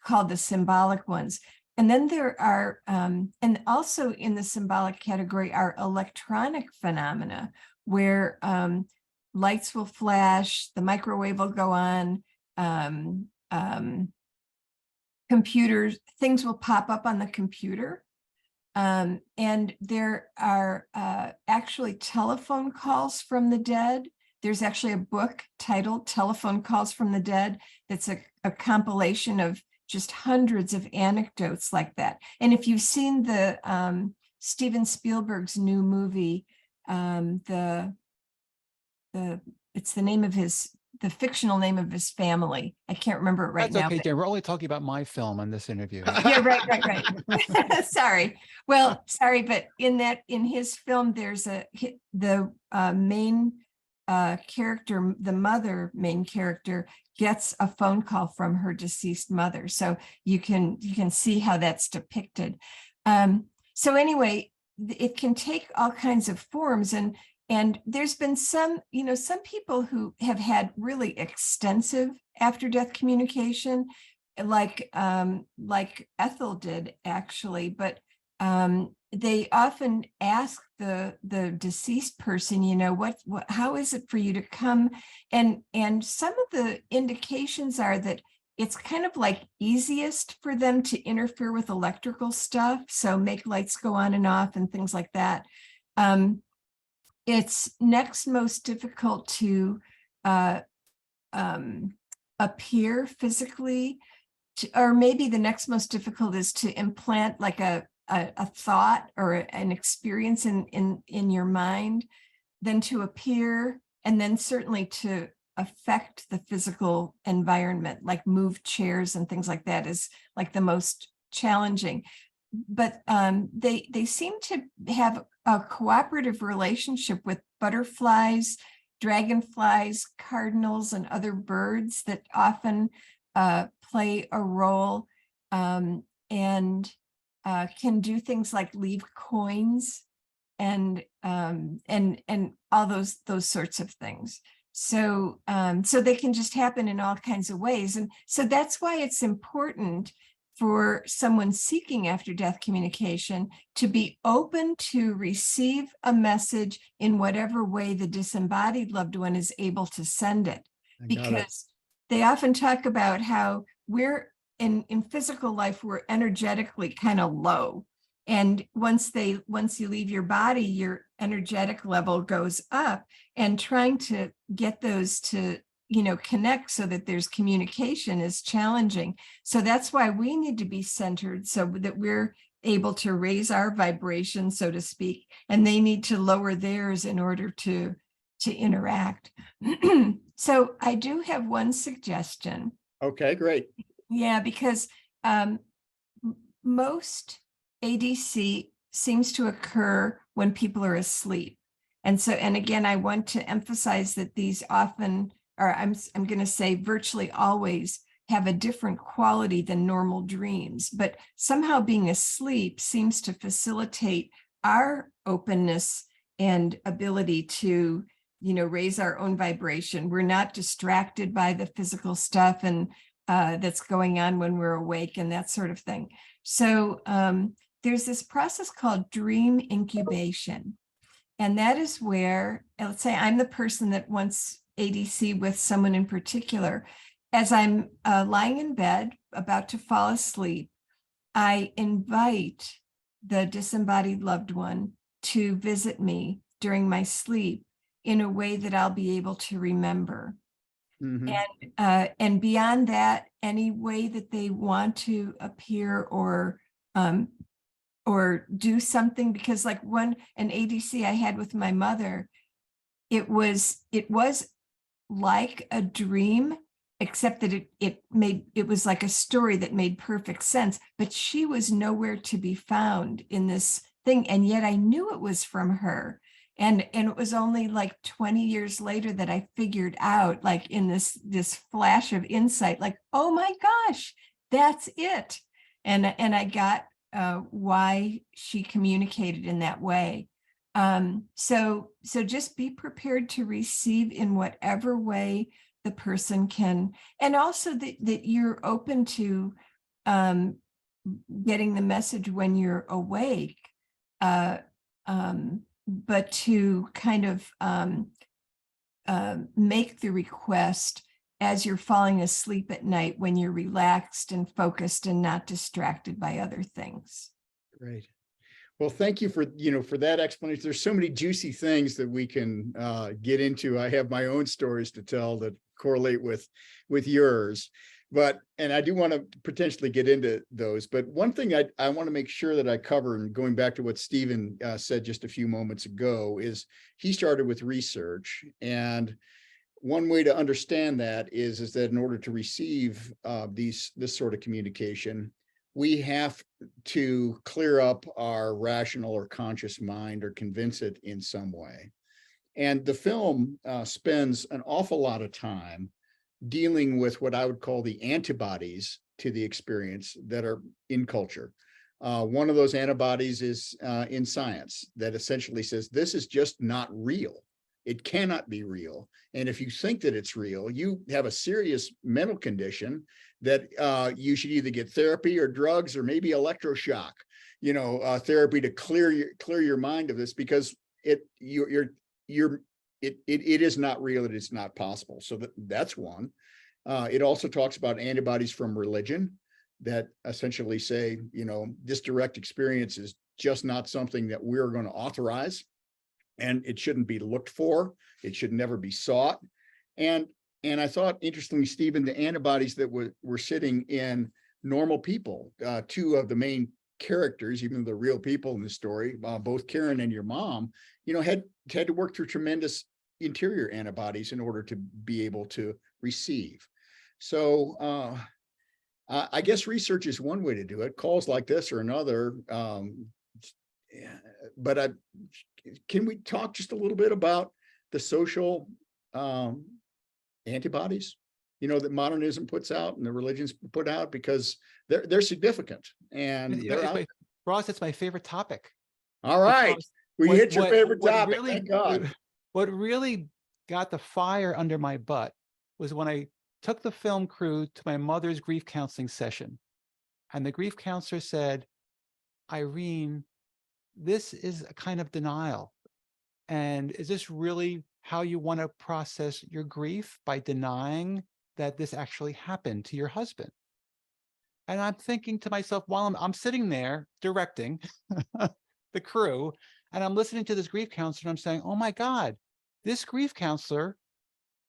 called the symbolic ones. And then there are, and also in the symbolic category are electronic phenomena, where lights will flash, the microwave will go on, computers, things will pop up on the computer. And there are actually telephone calls from the dead. There's actually a book titled Telephone Calls from the Dead that's a compilation of just hundreds of anecdotes like that. And if you've seen the Steven Spielberg's new movie, it's the name of his the fictional name of his family. I can't remember it right That's now. okay, but- Jan. We're only talking about my film in this interview. Yeah, right. Sorry. Well, sorry, but in his film, there's the main character, the main character, gets a phone call from her deceased mother. So you can see how that's depicted. So anyway, it can take all kinds of forms, and there's been some people who have had really extensive after death communication, like Ethel did actually, but they often ask the deceased person, what how is it for you to come? And some of the indications are that it's kind of like easiest for them to interfere with electrical stuff. So make lights go on and off and things like that. It's next most difficult to appear physically, or maybe the next most difficult is to implant like a thought or an experience in your mind, then to appear, and then certainly to affect the physical environment, like move chairs and things like that is like the most challenging. But they seem to have a cooperative relationship with butterflies, dragonflies, cardinals, and other birds that often play a role, and can do things like leave coins and all those sorts of things. So so they can just happen in all kinds of ways. And so that's why it's important for someone seeking after death communication to be open to receive a message in whatever way the disembodied loved one is able to send it. Because they often talk about how we're in physical life, we're energetically kind of low. And once you leave your body, your energetic level goes up, and trying to get those to connect so that there's communication is challenging. So that's why we need to be centered so that we're able to raise our vibration, so to speak, and they need to lower theirs in order to interact. So I do have one suggestion. Okay, great. Yeah, because most ADC seems to occur when people are asleep. And so, and again, I want to emphasize that these often, or I'm going to say virtually always, have a different quality than normal dreams, but somehow being asleep seems to facilitate our openness and ability to, raise our own vibration. We're not distracted by the physical stuff and that's going on when we're awake and that sort of thing. So there's this process called dream incubation. And that is where, let's say I'm the person that wants ADC with someone in particular. As I'm lying in bed, about to fall asleep, I invite the disembodied loved one to visit me during my sleep in a way that I'll be able to remember. Mhm. And beyond that, any way that they want to appear or do something, because like an ADC I had with my mother, it was like a dream, except that it was like a story that made perfect sense, but she was nowhere to be found in this thing. And yet I knew it was from her. And it was only like 20 years later that I figured out, like in this flash of insight, like, oh my gosh, that's it. And I got why she communicated in that way. So just be prepared to receive in whatever way the person can, and also that you're open to getting the message when you're awake, but to kind of make the request as you're falling asleep at night, when you're relaxed and focused and not distracted by other things. Great. Well, thank you for that explanation. There's so many juicy things that we can get into. I have my own stories to tell that correlate with yours, and I do want to potentially get into those. But one thing I want to make sure that I cover, and going back to what Stephen said just a few moments ago, is he started with research. And one way to understand that is that in order to receive this sort of communication, we have to clear up our rational or conscious mind or convince it in some way. And the film spends an awful lot of time dealing with what I would call the antibodies to the experience that are in culture. One of those antibodies is in science that essentially says this is just not real. It cannot be real. And if you think that it's real, you have a serious mental condition that you should either get therapy or drugs or maybe electroshock, therapy to clear your mind of this, because it is not real. It is not possible. So that's one. It also talks about antibodies from religion that essentially say, this direct experience is just not something that we're going to authorize, and it shouldn't be looked for. It should never be sought. And I thought, interestingly, Stephen, the antibodies that were sitting in normal people, two of the main characters, even the real people in the story, both Karen and your mom, had to work through tremendous interior antibodies in order to be able to receive. So I guess research is one way to do it. Calls like this or another. But can we talk just a little bit about the social antibodies, that modernism puts out and the religions put out, because they're significant and Ross, it's my favorite topic. All right, we hit your favorite topic. Thank God. What really got the fire under my butt was when I took the film crew to my mother's grief counseling session, and the grief counselor said, Irene, this is a kind of denial. And is this really how you want to process your grief, by denying that this actually happened to your husband? And I'm thinking to myself, while I'm sitting there directing the crew, and I'm listening to this grief counselor, and I'm saying, oh my God, this grief counselor,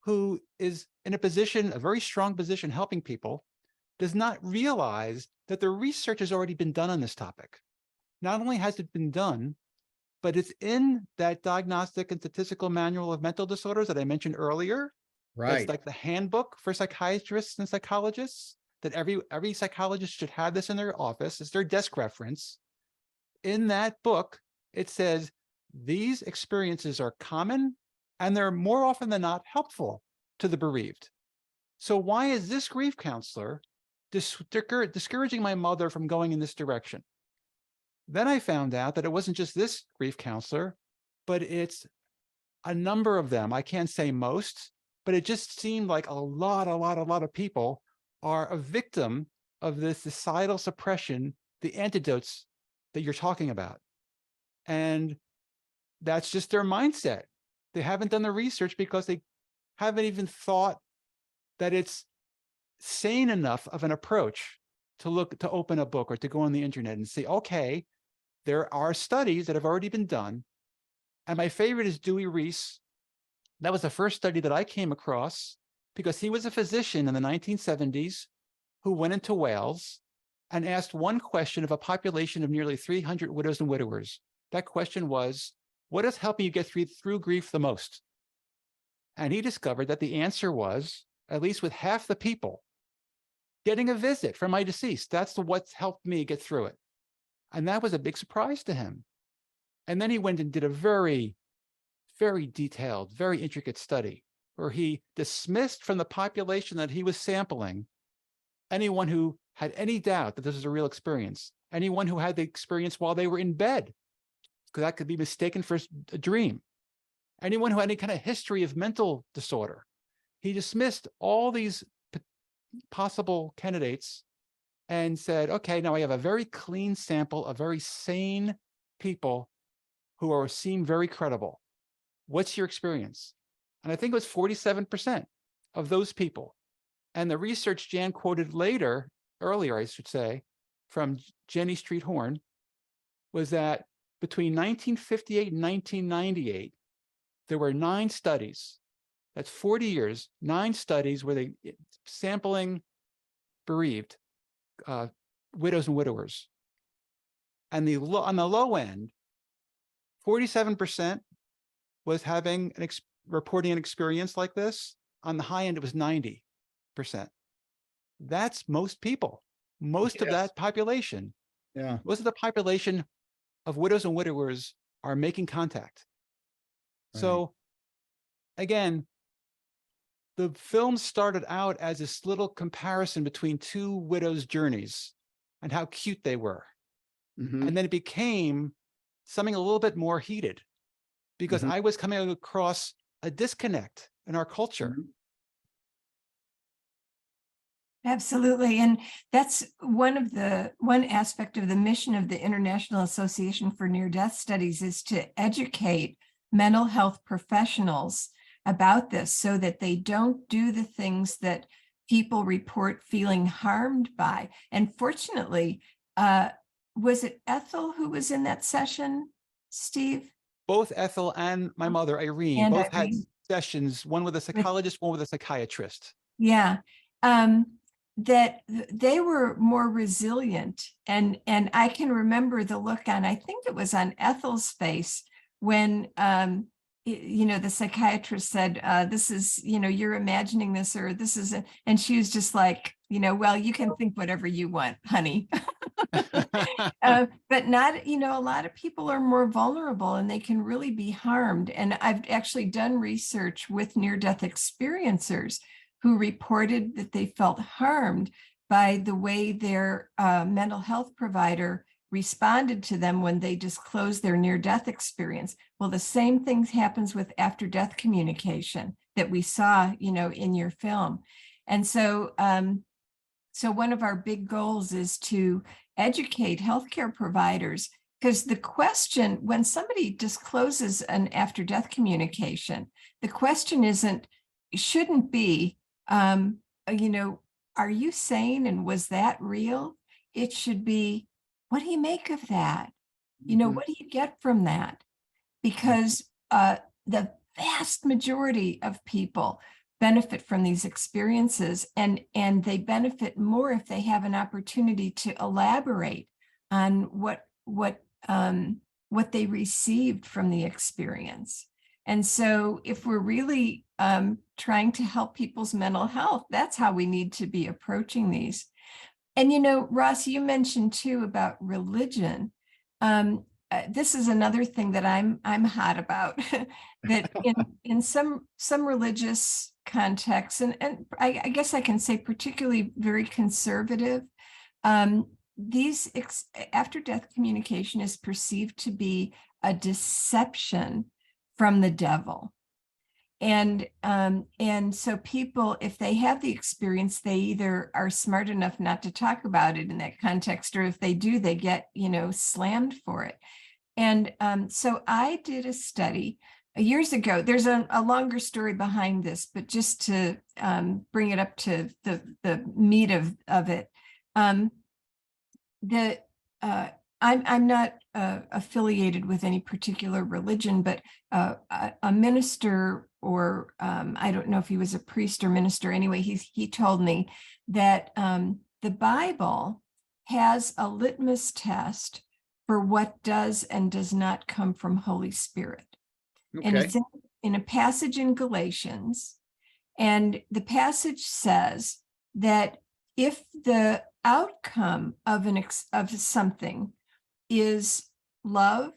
who is in a very strong position helping people, does not realize that the research has already been done on this topic. Not only has it been done, but it's in that Diagnostic and Statistical Manual of Mental Disorders that I mentioned earlier. Right. It's like the handbook for psychiatrists and psychologists, that every psychologist should have this in their office. It's their desk reference. In that book, it says these experiences are common and they're more often than not helpful to the bereaved. So why is this grief counselor discouraging my mother from going in this direction? Then I found out that it wasn't just this grief counselor, but it's a number of them. I can't say most, but it just seemed like a lot of people are a victim of this societal suppression, the antidotes that you're talking about. And that's just their mindset. They haven't done the research because they haven't even thought that it's sane enough of an approach to open a book or to go on the internet and say, okay, there are studies that have already been done. And my favorite is Dewey Reese. That was the first study that I came across, because he was a physician in the 1970s who went into Wales and asked one question of a population of nearly 300 widows and widowers. That question was, what is helping you get through grief the most? And he discovered that the answer was, at least with half the people, getting a visit from my deceased. That's what's helped me get through it. And that was a big surprise to him. And then he went and did a very, very detailed, very intricate study where he dismissed from the population that he was sampling anyone who had any doubt that this was a real experience, anyone who had the experience while they were in bed, because that could be mistaken for a dream, anyone who had any kind of history of mental disorder. He dismissed all these possible candidates and said, okay, now I have a very clean sample of very sane people who seem very credible. What's your experience? And I think it was 47% of those people. And the research Jan quoted earlier, I should say, from Jenny Street Horn, was that between 1958 and 1998, there were 9 studies. That's 40 years, 9 studies where they sampling bereaved widows and widowers. And on the low end, 47% was reporting an experience like this. on the high end, it was 90%. That's most people, most of that population. Yeah. Most of the population of widows and widowers are making contact. Right. So again, the film started out as this little comparison between two widows' journeys and how cute they were. Mhm. And then it became something a little bit more heated because Mhm. I was coming across a disconnect in our culture. Mhm. Absolutely. And that's one aspect of the mission of the International Association for Near-Death Studies is to educate mental health professionals about this so that they don't do the things that people report feeling harmed by. And fortunately, was it Ethel who was in that session, Steve? Both Ethel and my mother, Irene, And both had Irene. sessions, one with a psychologist, one with a psychiatrist. Yeah. That they were more resilient. And I can remember the look on, I think it was on Ethel's face when, the psychiatrist said, this is, you're imagining this, or this is, and she was just like, well, you can think whatever you want, honey. But not, a lot of people are more vulnerable and they can really be harmed. And I've actually done research with near-death experiencers who reported that they felt harmed by the way their mental health provider responded to them when they disclosed their near-death experience. Well, the same thing happens with after-death communication that we saw, in your film. And so, so one of our big goals is to educate healthcare providers, because the question, when somebody discloses an after-death communication, the question shouldn't be, are you sane and was that real? It should be, what do you make of that? What do you get from that? Because the vast majority of people benefit from these experiences, and they benefit more if they have an opportunity to elaborate on what they received from the experience. And so if we're really trying to help people's mental health, that's how we need to be approaching these. And, Ross, you mentioned too about religion. This is another thing that I'm hot about, that in some religious contexts, and I guess I can say particularly very conservative, these after-death communication is perceived to be a deception from the devil. And so people, if they have the experience, they either are smart enough not to talk about it in that context, or if they do, they get, slammed for it. And so I did a study years ago. There's a longer story behind this, but just to bring it up to the meat of it. I'm not affiliated with any particular religion, but a minister, or I don't know if he was a priest or minister. Anyway, he told me that the Bible has a litmus test for what does and does not come from Holy Spirit. Okay. And it's in a passage in Galatians. And the passage says that if the outcome of something is love,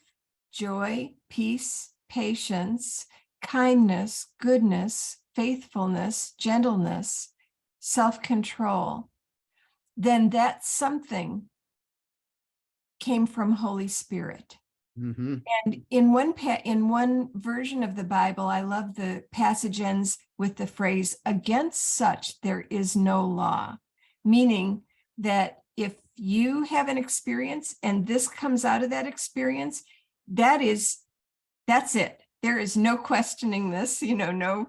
joy, peace, patience, kindness, goodness, faithfulness, gentleness, self-control, then that something came from Holy Spirit. Mm-hmm. And in one version of the Bible, I love the passage ends with the phrase, "Against such there is no law," meaning that if you have an experience and this comes out of that experience, that's it. There is no questioning this, no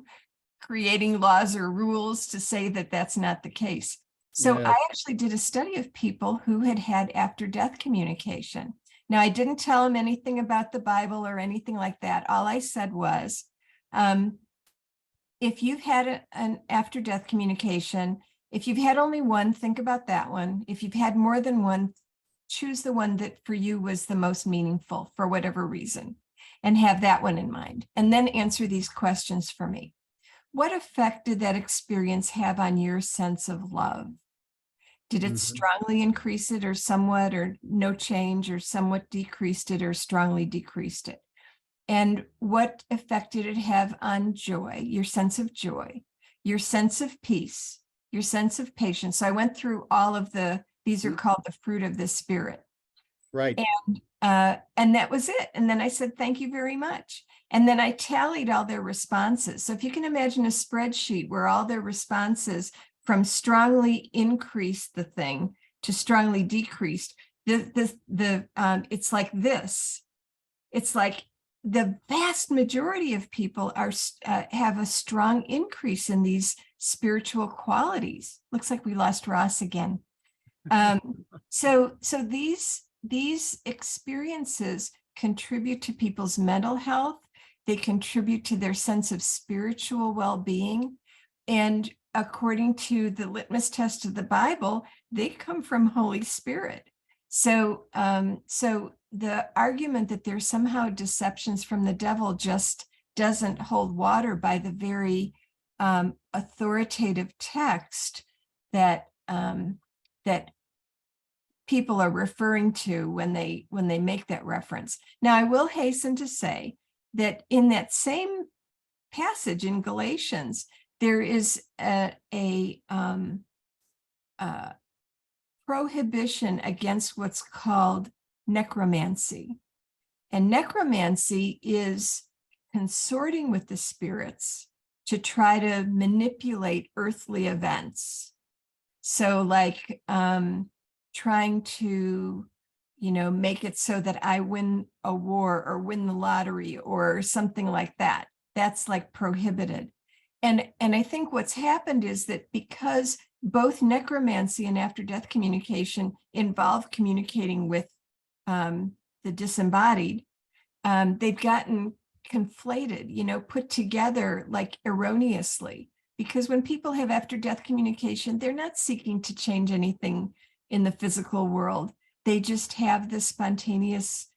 creating laws or rules to say that that's not the case. So I actually did a study of people who had after-death communication. Now, I didn't tell them anything about the Bible or anything like that. All I said was, if you've had an after-death communication, if you've had only one, think about that one. If you've had more than one, choose the one that for you was the most meaningful for whatever reason, and have that one in mind. And then answer these questions for me. what effect did that experience have on your sense of love? Did it strongly increase it or somewhat, or no change, or somewhat decreased it or strongly decreased it? And what effect did it have on joy, your sense of joy, your sense of peace, your sense of patience? So I went through all of these are called the fruit of the Spirit. Right. And that was it. And then I said, thank you very much. And then I tallied all their responses. So if you can imagine a spreadsheet where all their responses from strongly increased the thing to strongly decreased, it's like this. It's like the vast majority of people have a strong increase in these spiritual qualities. Looks like we lost Ross again. So these experiences contribute to people's mental health. They contribute to their sense of spiritual well-being. And according to the litmus test of the Bible, they come from Holy Spirit. So the argument that there's somehow deceptions from the devil just doesn't hold water by the very authoritative text that people are referring to when they make that reference. Now, I will hasten to say that in that same passage in Galatians, there is a prohibition against what's called necromancy. And necromancy is consorting with the spirits to try to manipulate earthly events. So like trying to, make it so that I win a war or win the lottery or something like that. That's like prohibited. And I think what's happened is that because both necromancy and after-death communication involve communicating with the disembodied, they've gotten conflated, put together like erroneously. Because when people have after-death communication, they're not seeking to change anything in the physical world. They just have this spontaneous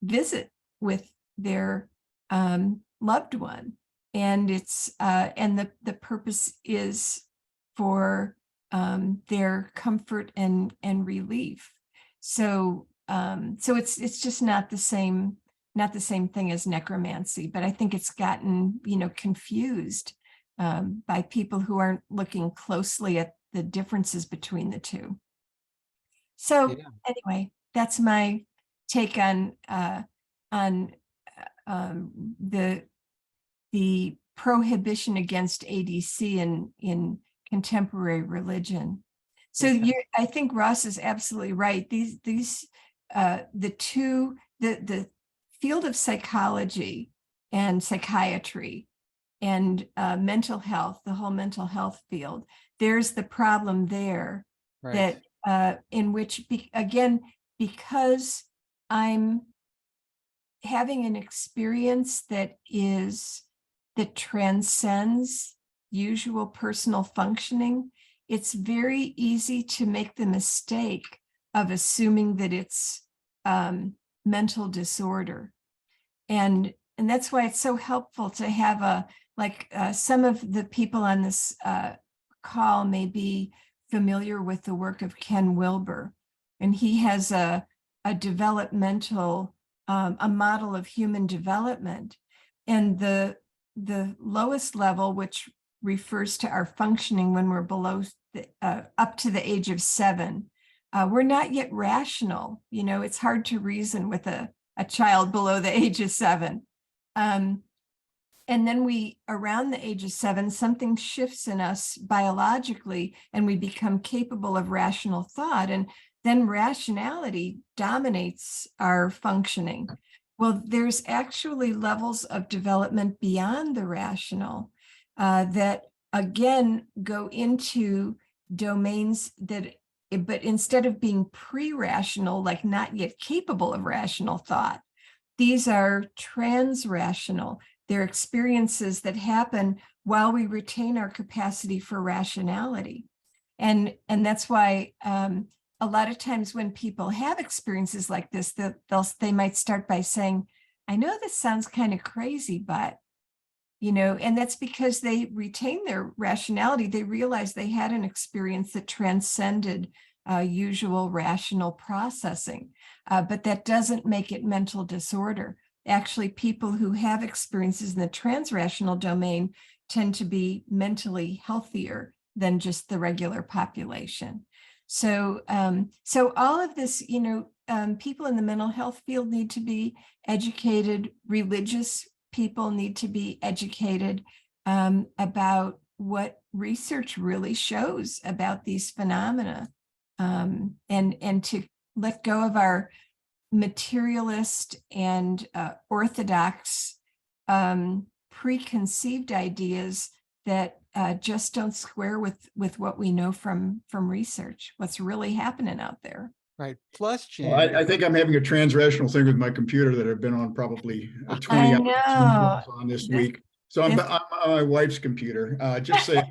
visit with their loved one. And it's and the purpose is for their comfort and relief. So it's just not the same thing as necromancy, but I think it's gotten confused by people who aren't looking closely at the differences between the two. So anyway, that's my take on the prohibition against ADC in contemporary religion. So I think Ross is absolutely right. The field of psychology and psychiatry and mental health, the whole mental health field, there's the problem there that in which, because I'm having an experience that transcends usual personal functioning, it's very easy to make the mistake of assuming that it's mental disorder. And that's why it's so helpful to have some of the people on this call may be familiar with the work of Ken Wilber. And he has a developmental, a model of human development. And the lowest level, which refers to our functioning when we're below, up to the age of 7, we're not yet rational. It's hard to reason with a child below the age of 7. And then around the age of 7, something shifts in us biologically and we become capable of rational thought. And then rationality dominates our functioning. Well, there's actually levels of development beyond the rational that again go into domains but instead of being pre-rational, like not yet capable of rational thought, these are trans-rational. They're experiences that happen while we retain our capacity for rationality. And that's why a lot of times when people have experiences like this, they might start by saying, I know this sounds kind of crazy, but and that's because they retain their rationality. They realize they had an experience that transcended usual rational processing, but that doesn't make it mental disorder. Actually, people who have experiences in the transrational domain tend to be mentally healthier than just the regular population. So, so all of this, people in the mental health field need to be educated. Religious people need to be educated about what research really shows about these phenomena, and to let go of our materialist and orthodox preconceived ideas that just don't square with what we know from research, what's really happening out there. Right. Plus, Jan, Well, I think I'm having a transrational thing with my computer that I've been on probably 20 I hours know. on this week. So I'm on my wife's computer. Just say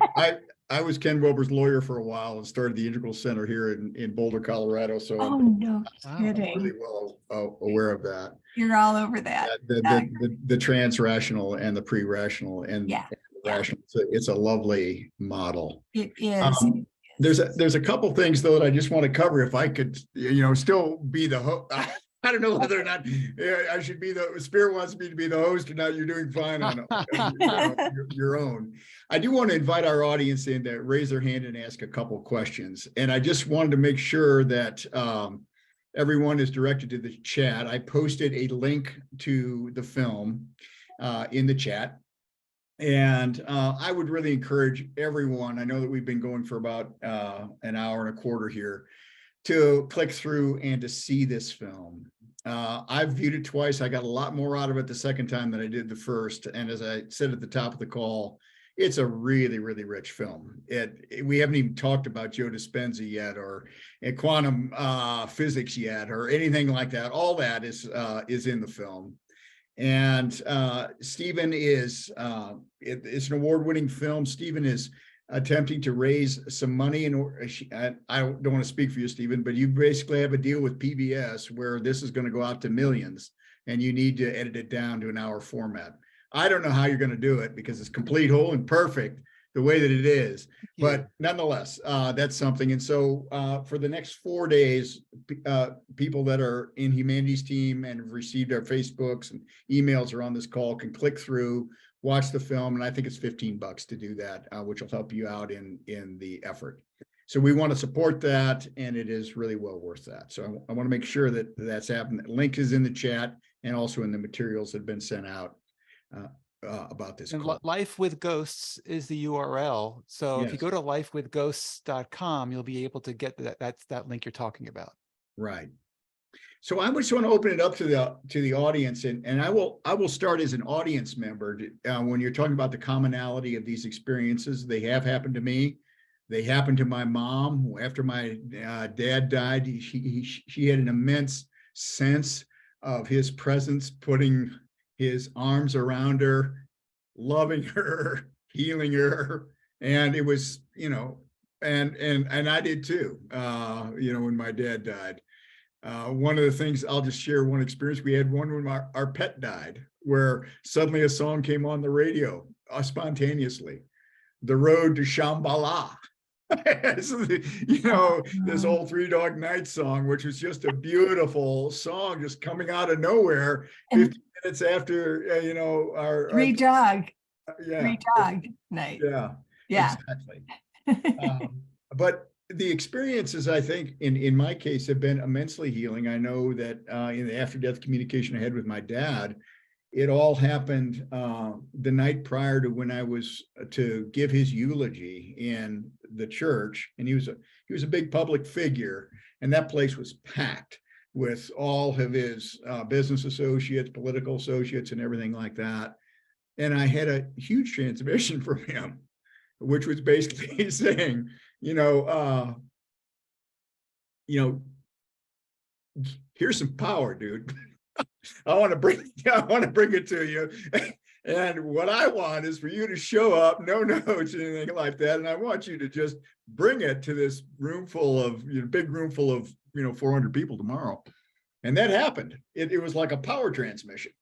I was Ken Wilber's lawyer for a while and started the Integral Center here in Boulder, Colorado. So Oh, I'm no kidding. really well aware of that. You're all over that. The trans-rational and the pre-rational and Yeah. the rational. It's a lovely model. It is. There's a couple things though that I just want to cover. If I could, still be the host. I don't know whether or not I should be the Spirit wants me to be the host or not. You're doing fine on your own. I do want to invite our audience in to raise their hand and ask a couple questions. And I just wanted to make sure that everyone is directed to the chat. I posted a link to the film in the chat. And I would really encourage everyone, I know that we've been going for about an hour and a quarter here, to click through and to see this film. I've viewed it twice. I got a lot more out of it the second time than I did the first. And as I said at the top of the call, it's a really, really rich film. We haven't even talked about Joe Dispenza yet, or quantum physics yet, or anything like that. All that is in the film. And Stephen is it's an award-winning film. Stephen is attempting to raise some money, and I don't want to speak for you, Stephen, but you basically have a deal with PBS where this is going to go out to millions, and you need to edit it down to an hour format. I don't know how you're going to do it because it's complete, whole, and perfect the way that it is, but nonetheless, that's something. And so for the next 4 days, people that are in Humanities team and have received our Facebooks and emails are on this call can click through, watch the film, and I think it's $15 to do that, which will help you out in the effort. So we want to support that, and it is really well worth that. So I want to make sure that that's happening. The link is in the chat and also in the materials that have been sent out about this. And Life with Ghosts is the URL. So if you go to lifewithghosts.com, you'll be able to get that link you're talking about. Right. So I just want to open it up to the audience, and I will start as an audience member. When you're talking about the commonality of these experiences, they have happened to me. They happened to my mom after my dad died. She had an immense sense of his presence, putting his arms around her, loving her, healing her, and it was, and I did too. When my dad died. One of the things, I'll just share one experience. We had one when our pet died, where suddenly a song came on the radio spontaneously, "The Road to Shambhala." This old Three Dog Night song, which was just a beautiful song, just coming out of nowhere. 50 minutes after, our Three Dog Night. Yeah, exactly. But the experiences, I think, in my case, have been immensely healing. I know that in the after-death communication I had with my dad, it all happened the night prior to when I was to give his eulogy in the church, and he was a big public figure, and that place was packed with all of his business associates, political associates, and everything like that. And I had a huge transmission from him, which was basically saying, here's some power, dude. I want to bring it to you. And what I want is for you to show up, no notes, anything like that. And I want you to just bring it to this room full of, big room full of, 400 people tomorrow. And that happened. It was like a power transmission,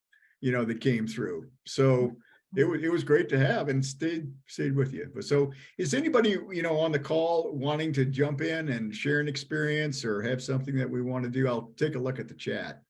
that came through. So it was great to have and stayed with you. But so is anybody, on the call wanting to jump in and share an experience or have something that we want to do? I'll take a look at the chat.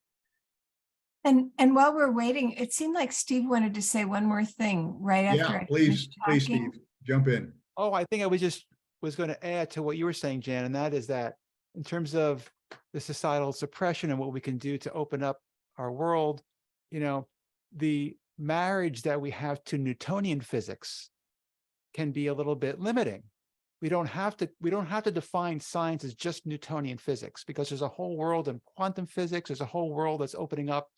And while we're waiting, it seemed like Steve wanted to say one more thing right after I Please, finished talking. Steve, jump in. Oh, I think I was going to add to what you were saying, Jan, and that is that in terms of the societal suppression and what we can do to open up our world, the marriage that we have to Newtonian physics can be a little bit limiting. We don't have to define science as just Newtonian physics, because there's a whole world in quantum physics. There's a whole world that's opening up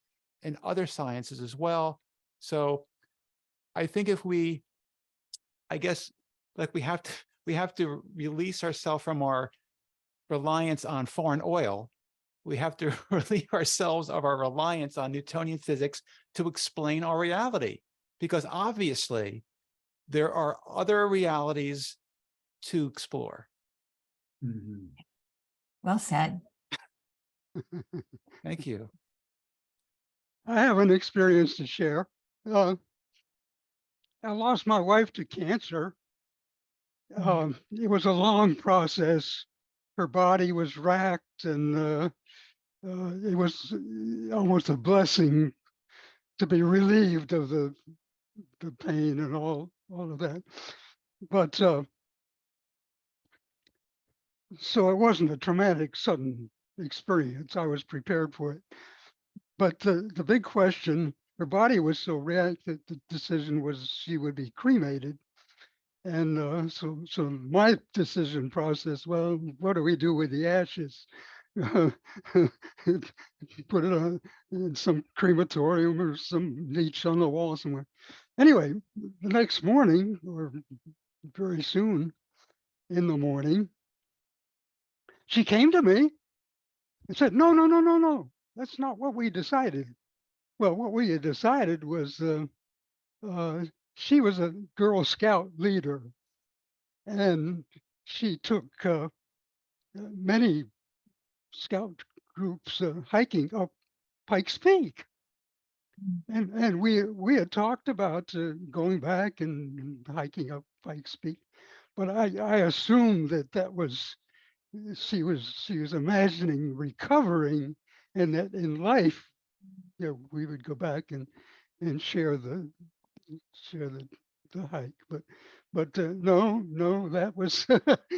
in other sciences as well. So I think we have to release ourselves from our reliance on foreign oil. We have to relieve ourselves of our reliance on Newtonian physics to explain our reality, because obviously there are other realities to explore. Mm-hmm. Well said. Thank you. I have an experience to share. I lost my wife to cancer. It was a long process. Her body was racked, and it was almost a blessing to be relieved of the pain and all of that. But so it wasn't a traumatic, sudden experience. I was prepared for it. But the big question, her body was so wrecked that the decision was she would be cremated. And so my decision process, well, what do we do with the ashes? Put it on in some crematorium or some niche on the wall somewhere. Anyway, the next morning, or very soon in the morning, she came to me and said, no, that's not what we decided. Well, what we had decided was she was a Girl Scout leader, and she took many Scout groups hiking up Pikes Peak. And we had talked about going back and hiking up Pikes Peak, but I assumed that was she was imagining recovering, and that in life, we would go back and share the hike. But no, that was that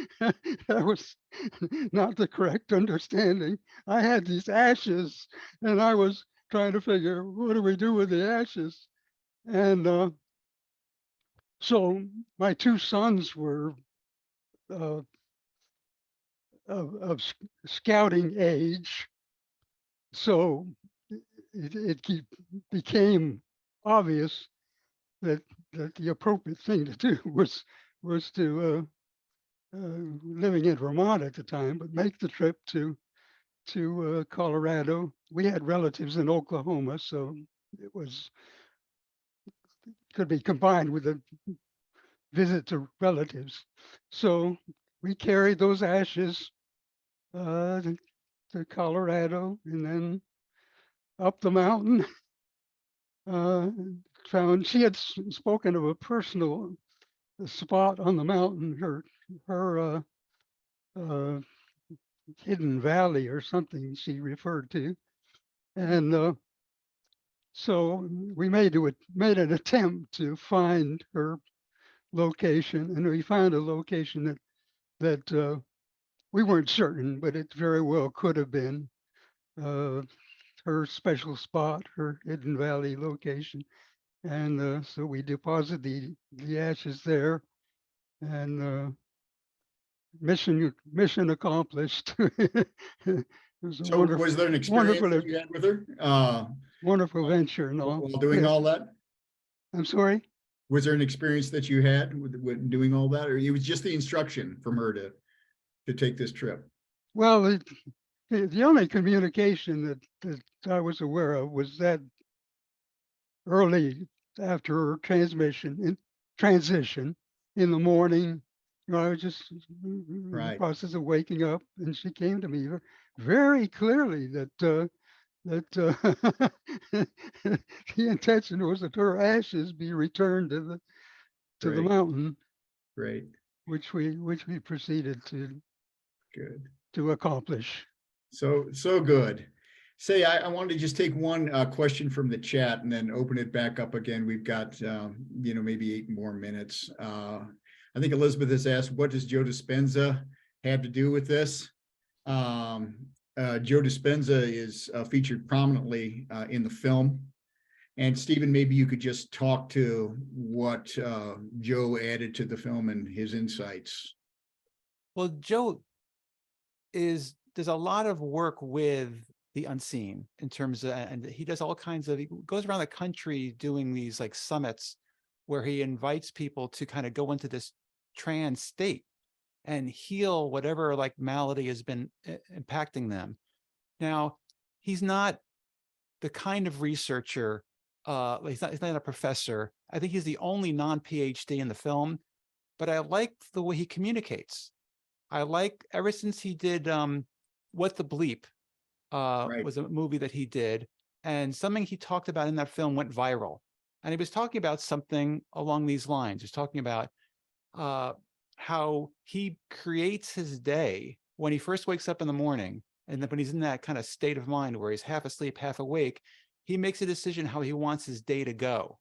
was not the correct understanding. I had these ashes, and I was trying to figure, what do we do with the ashes? And so my two sons were of scouting age, so it became obvious that the appropriate thing to do was to living in Vermont at the time, but make the trip to Colorado. We had relatives in Oklahoma, so it could be combined with a visit to relatives. So we carried those ashes to Colorado, and then up the mountain. Found she had spoken of a personal spot on the mountain, her hidden valley or something she referred to, and so we made an attempt to find her location, and we found a location that we weren't certain, but it very well could have been her special spot, her hidden valley location. And so we deposit the ashes there, and mission accomplished. It was a So was there an experience that you had with her? Wonderful venture and all. While doing all that? I'm sorry? Was there an experience that you had with doing all that, or it was just the instruction from her to take this trip? Well, the only communication that I was aware of was that early after her transition in the morning, I was just in the process of waking up, and she came to me very clearly that that the intention was that her ashes be returned to the Great. mountain, Great. which we proceeded Good. to accomplish. So good. Say, I wanted to just take one question from the chat and then open it back up again. We've got, maybe 8 more minutes. I think Elizabeth has asked, what does Joe Dispenza have to do with this? Joe Dispenza is featured prominently in the film. And Stephen, maybe you could just talk to what Joe added to the film and his insights. Well, Joe does a lot of work with the unseen in terms of, and he does all kinds of, he goes around the country doing these like summits where he invites people to kind of go into this trance state and heal whatever like malady has been impacting them. Now, he's not the kind of researcher, he's not a professor. I think he's the only non-PhD in the film, but I like the way he communicates. I like, ever since he did What the Bleep, was a movie that he did, and something he talked about in that film went viral. And he was talking about something along these lines. He was talking about how he creates his day when he first wakes up in the morning, and then when he's in that kind of state of mind where he's half asleep, half awake, he makes a decision how he wants his day to go.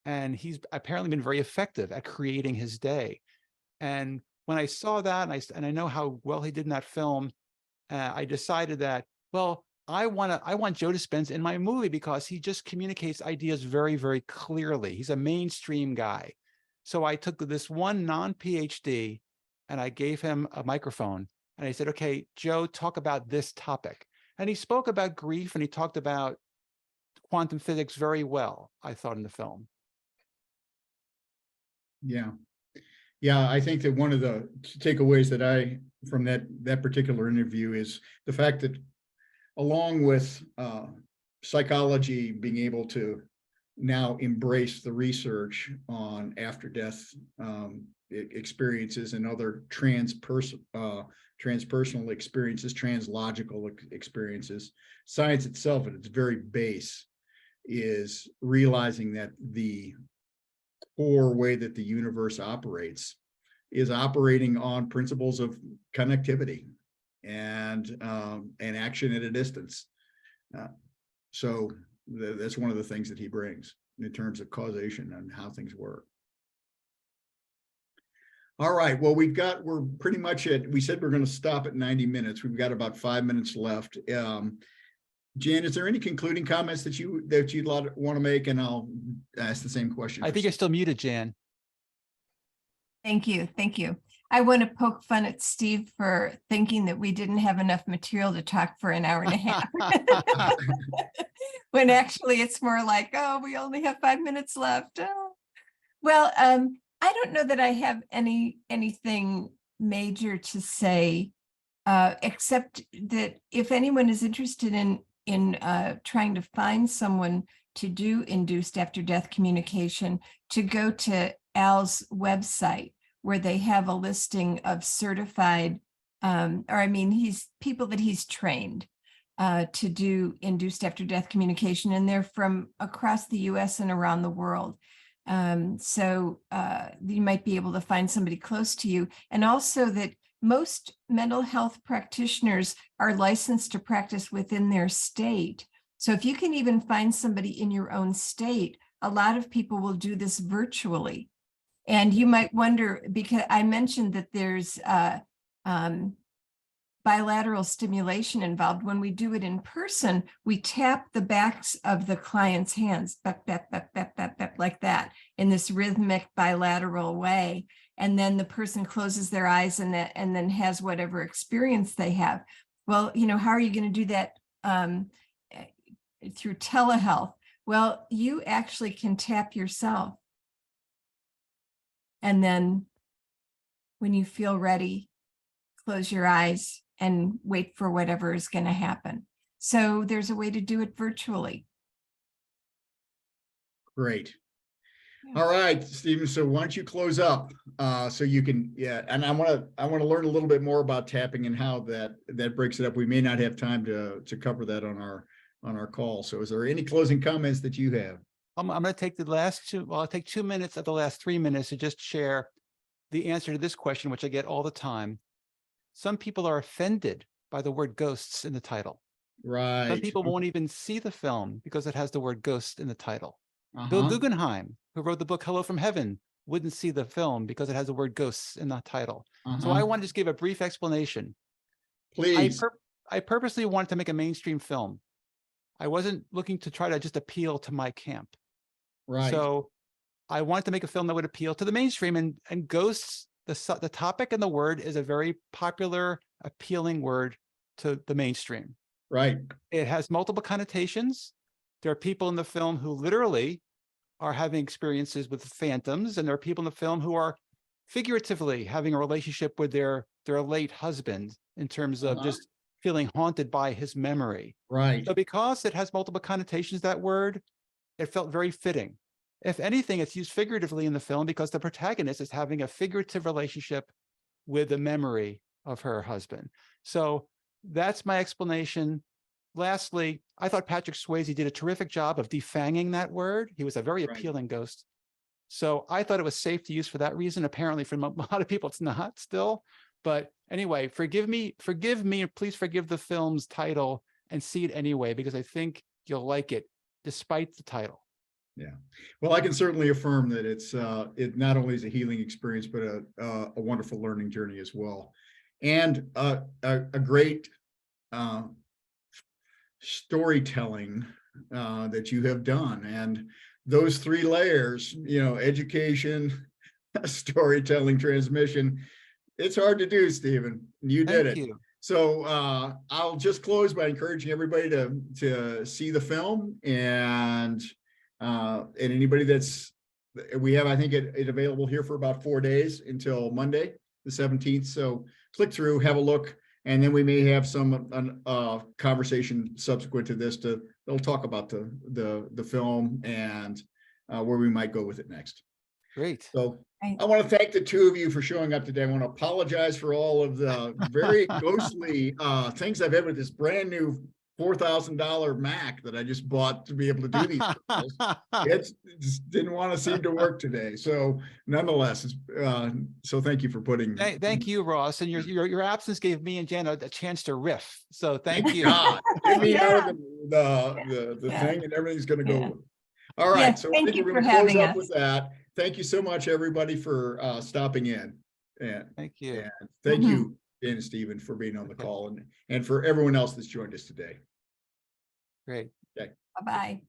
And he's apparently been very effective at creating his day. And when I saw that, and I know how well he did in that film, I decided that, well, I want Joe Dispenza in my movie because he just communicates ideas very, very clearly. He's a mainstream guy. So I took this one non-PhD and I gave him a microphone and I said, okay, Joe, talk about this topic. And he spoke about grief and he talked about quantum physics very well, I thought, in the film. Yeah. Yeah, I think that one of the takeaways that from that particular interview is the fact that along with psychology being able to now embrace the research on after-death experiences and other transpersonal experiences, translogical experiences, science itself at its very base is realizing that the core way that the universe operates is operating on principles of connectivity and action at a distance. So that's one of the things that he brings in terms of causation and how things work. All right, well, we're pretty much we said we're going to stop at 90 minutes. We've got about 5 minutes left. Jan, is there any concluding comments that you'd want to make? And I'll ask the same question. I think you're still muted, Jan. Thank you. Thank you. I want to poke fun at Steve for thinking that we didn't have enough material to talk for an hour and a half. When actually it's more like, oh, we only have 5 minutes left. Oh. Well, I don't know that I have anything major to say, except that if anyone is interested in trying to find someone to do induced after-death communication, to go to Al's website where they have a listing of certified, people that he's trained to do induced after-death communication, and they're from across the US and around the world. So you might be able to find somebody close to you. And also that most mental health practitioners are licensed to practice within their state. So if you can even find somebody in your own state, a lot of people will do this virtually. And you might wonder, because I mentioned that there's bilateral stimulation involved. When we do it in person, we tap the backs of the client's hands, bap, bap, bap, bap, bap, bap, like that, in this rhythmic bilateral way. And then the person closes their eyes and then has whatever experience they have. Well, how are you going to do that through telehealth? Well, you actually can tap yourself. And then when you feel ready, close your eyes and wait for whatever is going to happen. So there's a way to do it virtually. Great. All right, Stephen. So why don't you close up so you can, and I want to learn a little bit more about tapping and how that breaks it up. We may not have time to cover that on our on our call. So is there any closing comments that you have? I'm going to take the last two, well, I'll take 2 minutes of the last 3 minutes to just share the answer to this question, which I get all the time. Some people are offended by the word ghosts in the title. Right. Some people won't even see the film because it has the word ghost in the title. Bill Guggenheim, who wrote the book Hello from Heaven, wouldn't see the film because it has the word ghosts in the title. So I want to just give a brief explanation. Please. I purposely wanted to make a mainstream film. I wasn't looking to try to just appeal to my camp. Right. So I wanted to make a film that would appeal to the mainstream, and ghosts, the topic and the word is a very popular, appealing word to the mainstream. Right. It has multiple connotations. There are people in the film who literally are having experiences with phantoms, and there are people in the film who are figuratively having a relationship with their late husband in terms of just feeling haunted by his memory. Right. So because it has multiple connotations, that word, it felt very fitting. If anything, it's used figuratively in the film because the protagonist is having a figurative relationship with the memory of her husband. So that's my explanation. Lastly, I thought Patrick Swayze did a terrific job of defanging that word. He was a very appealing ghost. So I thought it was safe to use for that reason. Apparently, for a lot of people, it's not still. But anyway, forgive me, and please forgive the film's title and see it anyway, because I think you'll like it despite the title. Yeah. Well, I can certainly affirm that it not only is a healing experience, but a wonderful learning journey as well. And a great storytelling that you have done. And those 3 layers, education, storytelling, transmission, it's hard to do, Stephen. You did it. Thank you. So I'll just close by encouraging everybody to see the film, and anybody we have, I think it available here for about 4 days until Monday, the 17th. So click through, have a look, and then we may have some conversation subsequent to this they'll talk about the film and where we might go with it next. Great. So I want to thank the 2 of you for showing up today. I want to apologize for all of the very ghostly things I've had with this brand new $4,000 Mac that I just bought to be able to do these. It just didn't want to seem to work today. So nonetheless, so thank you for putting. Thank you, Ross. And your absence gave me and Jan a chance to riff. So thank you. God, get me out of the thing, and everything's going to go. All right. So I think we're going to close up with that. Thank you so much, everybody, for stopping in. And thank you. And thank you, Dan and Stephen, for being on the call, and for everyone else that's joined us today. Great. Okay. Bye-bye.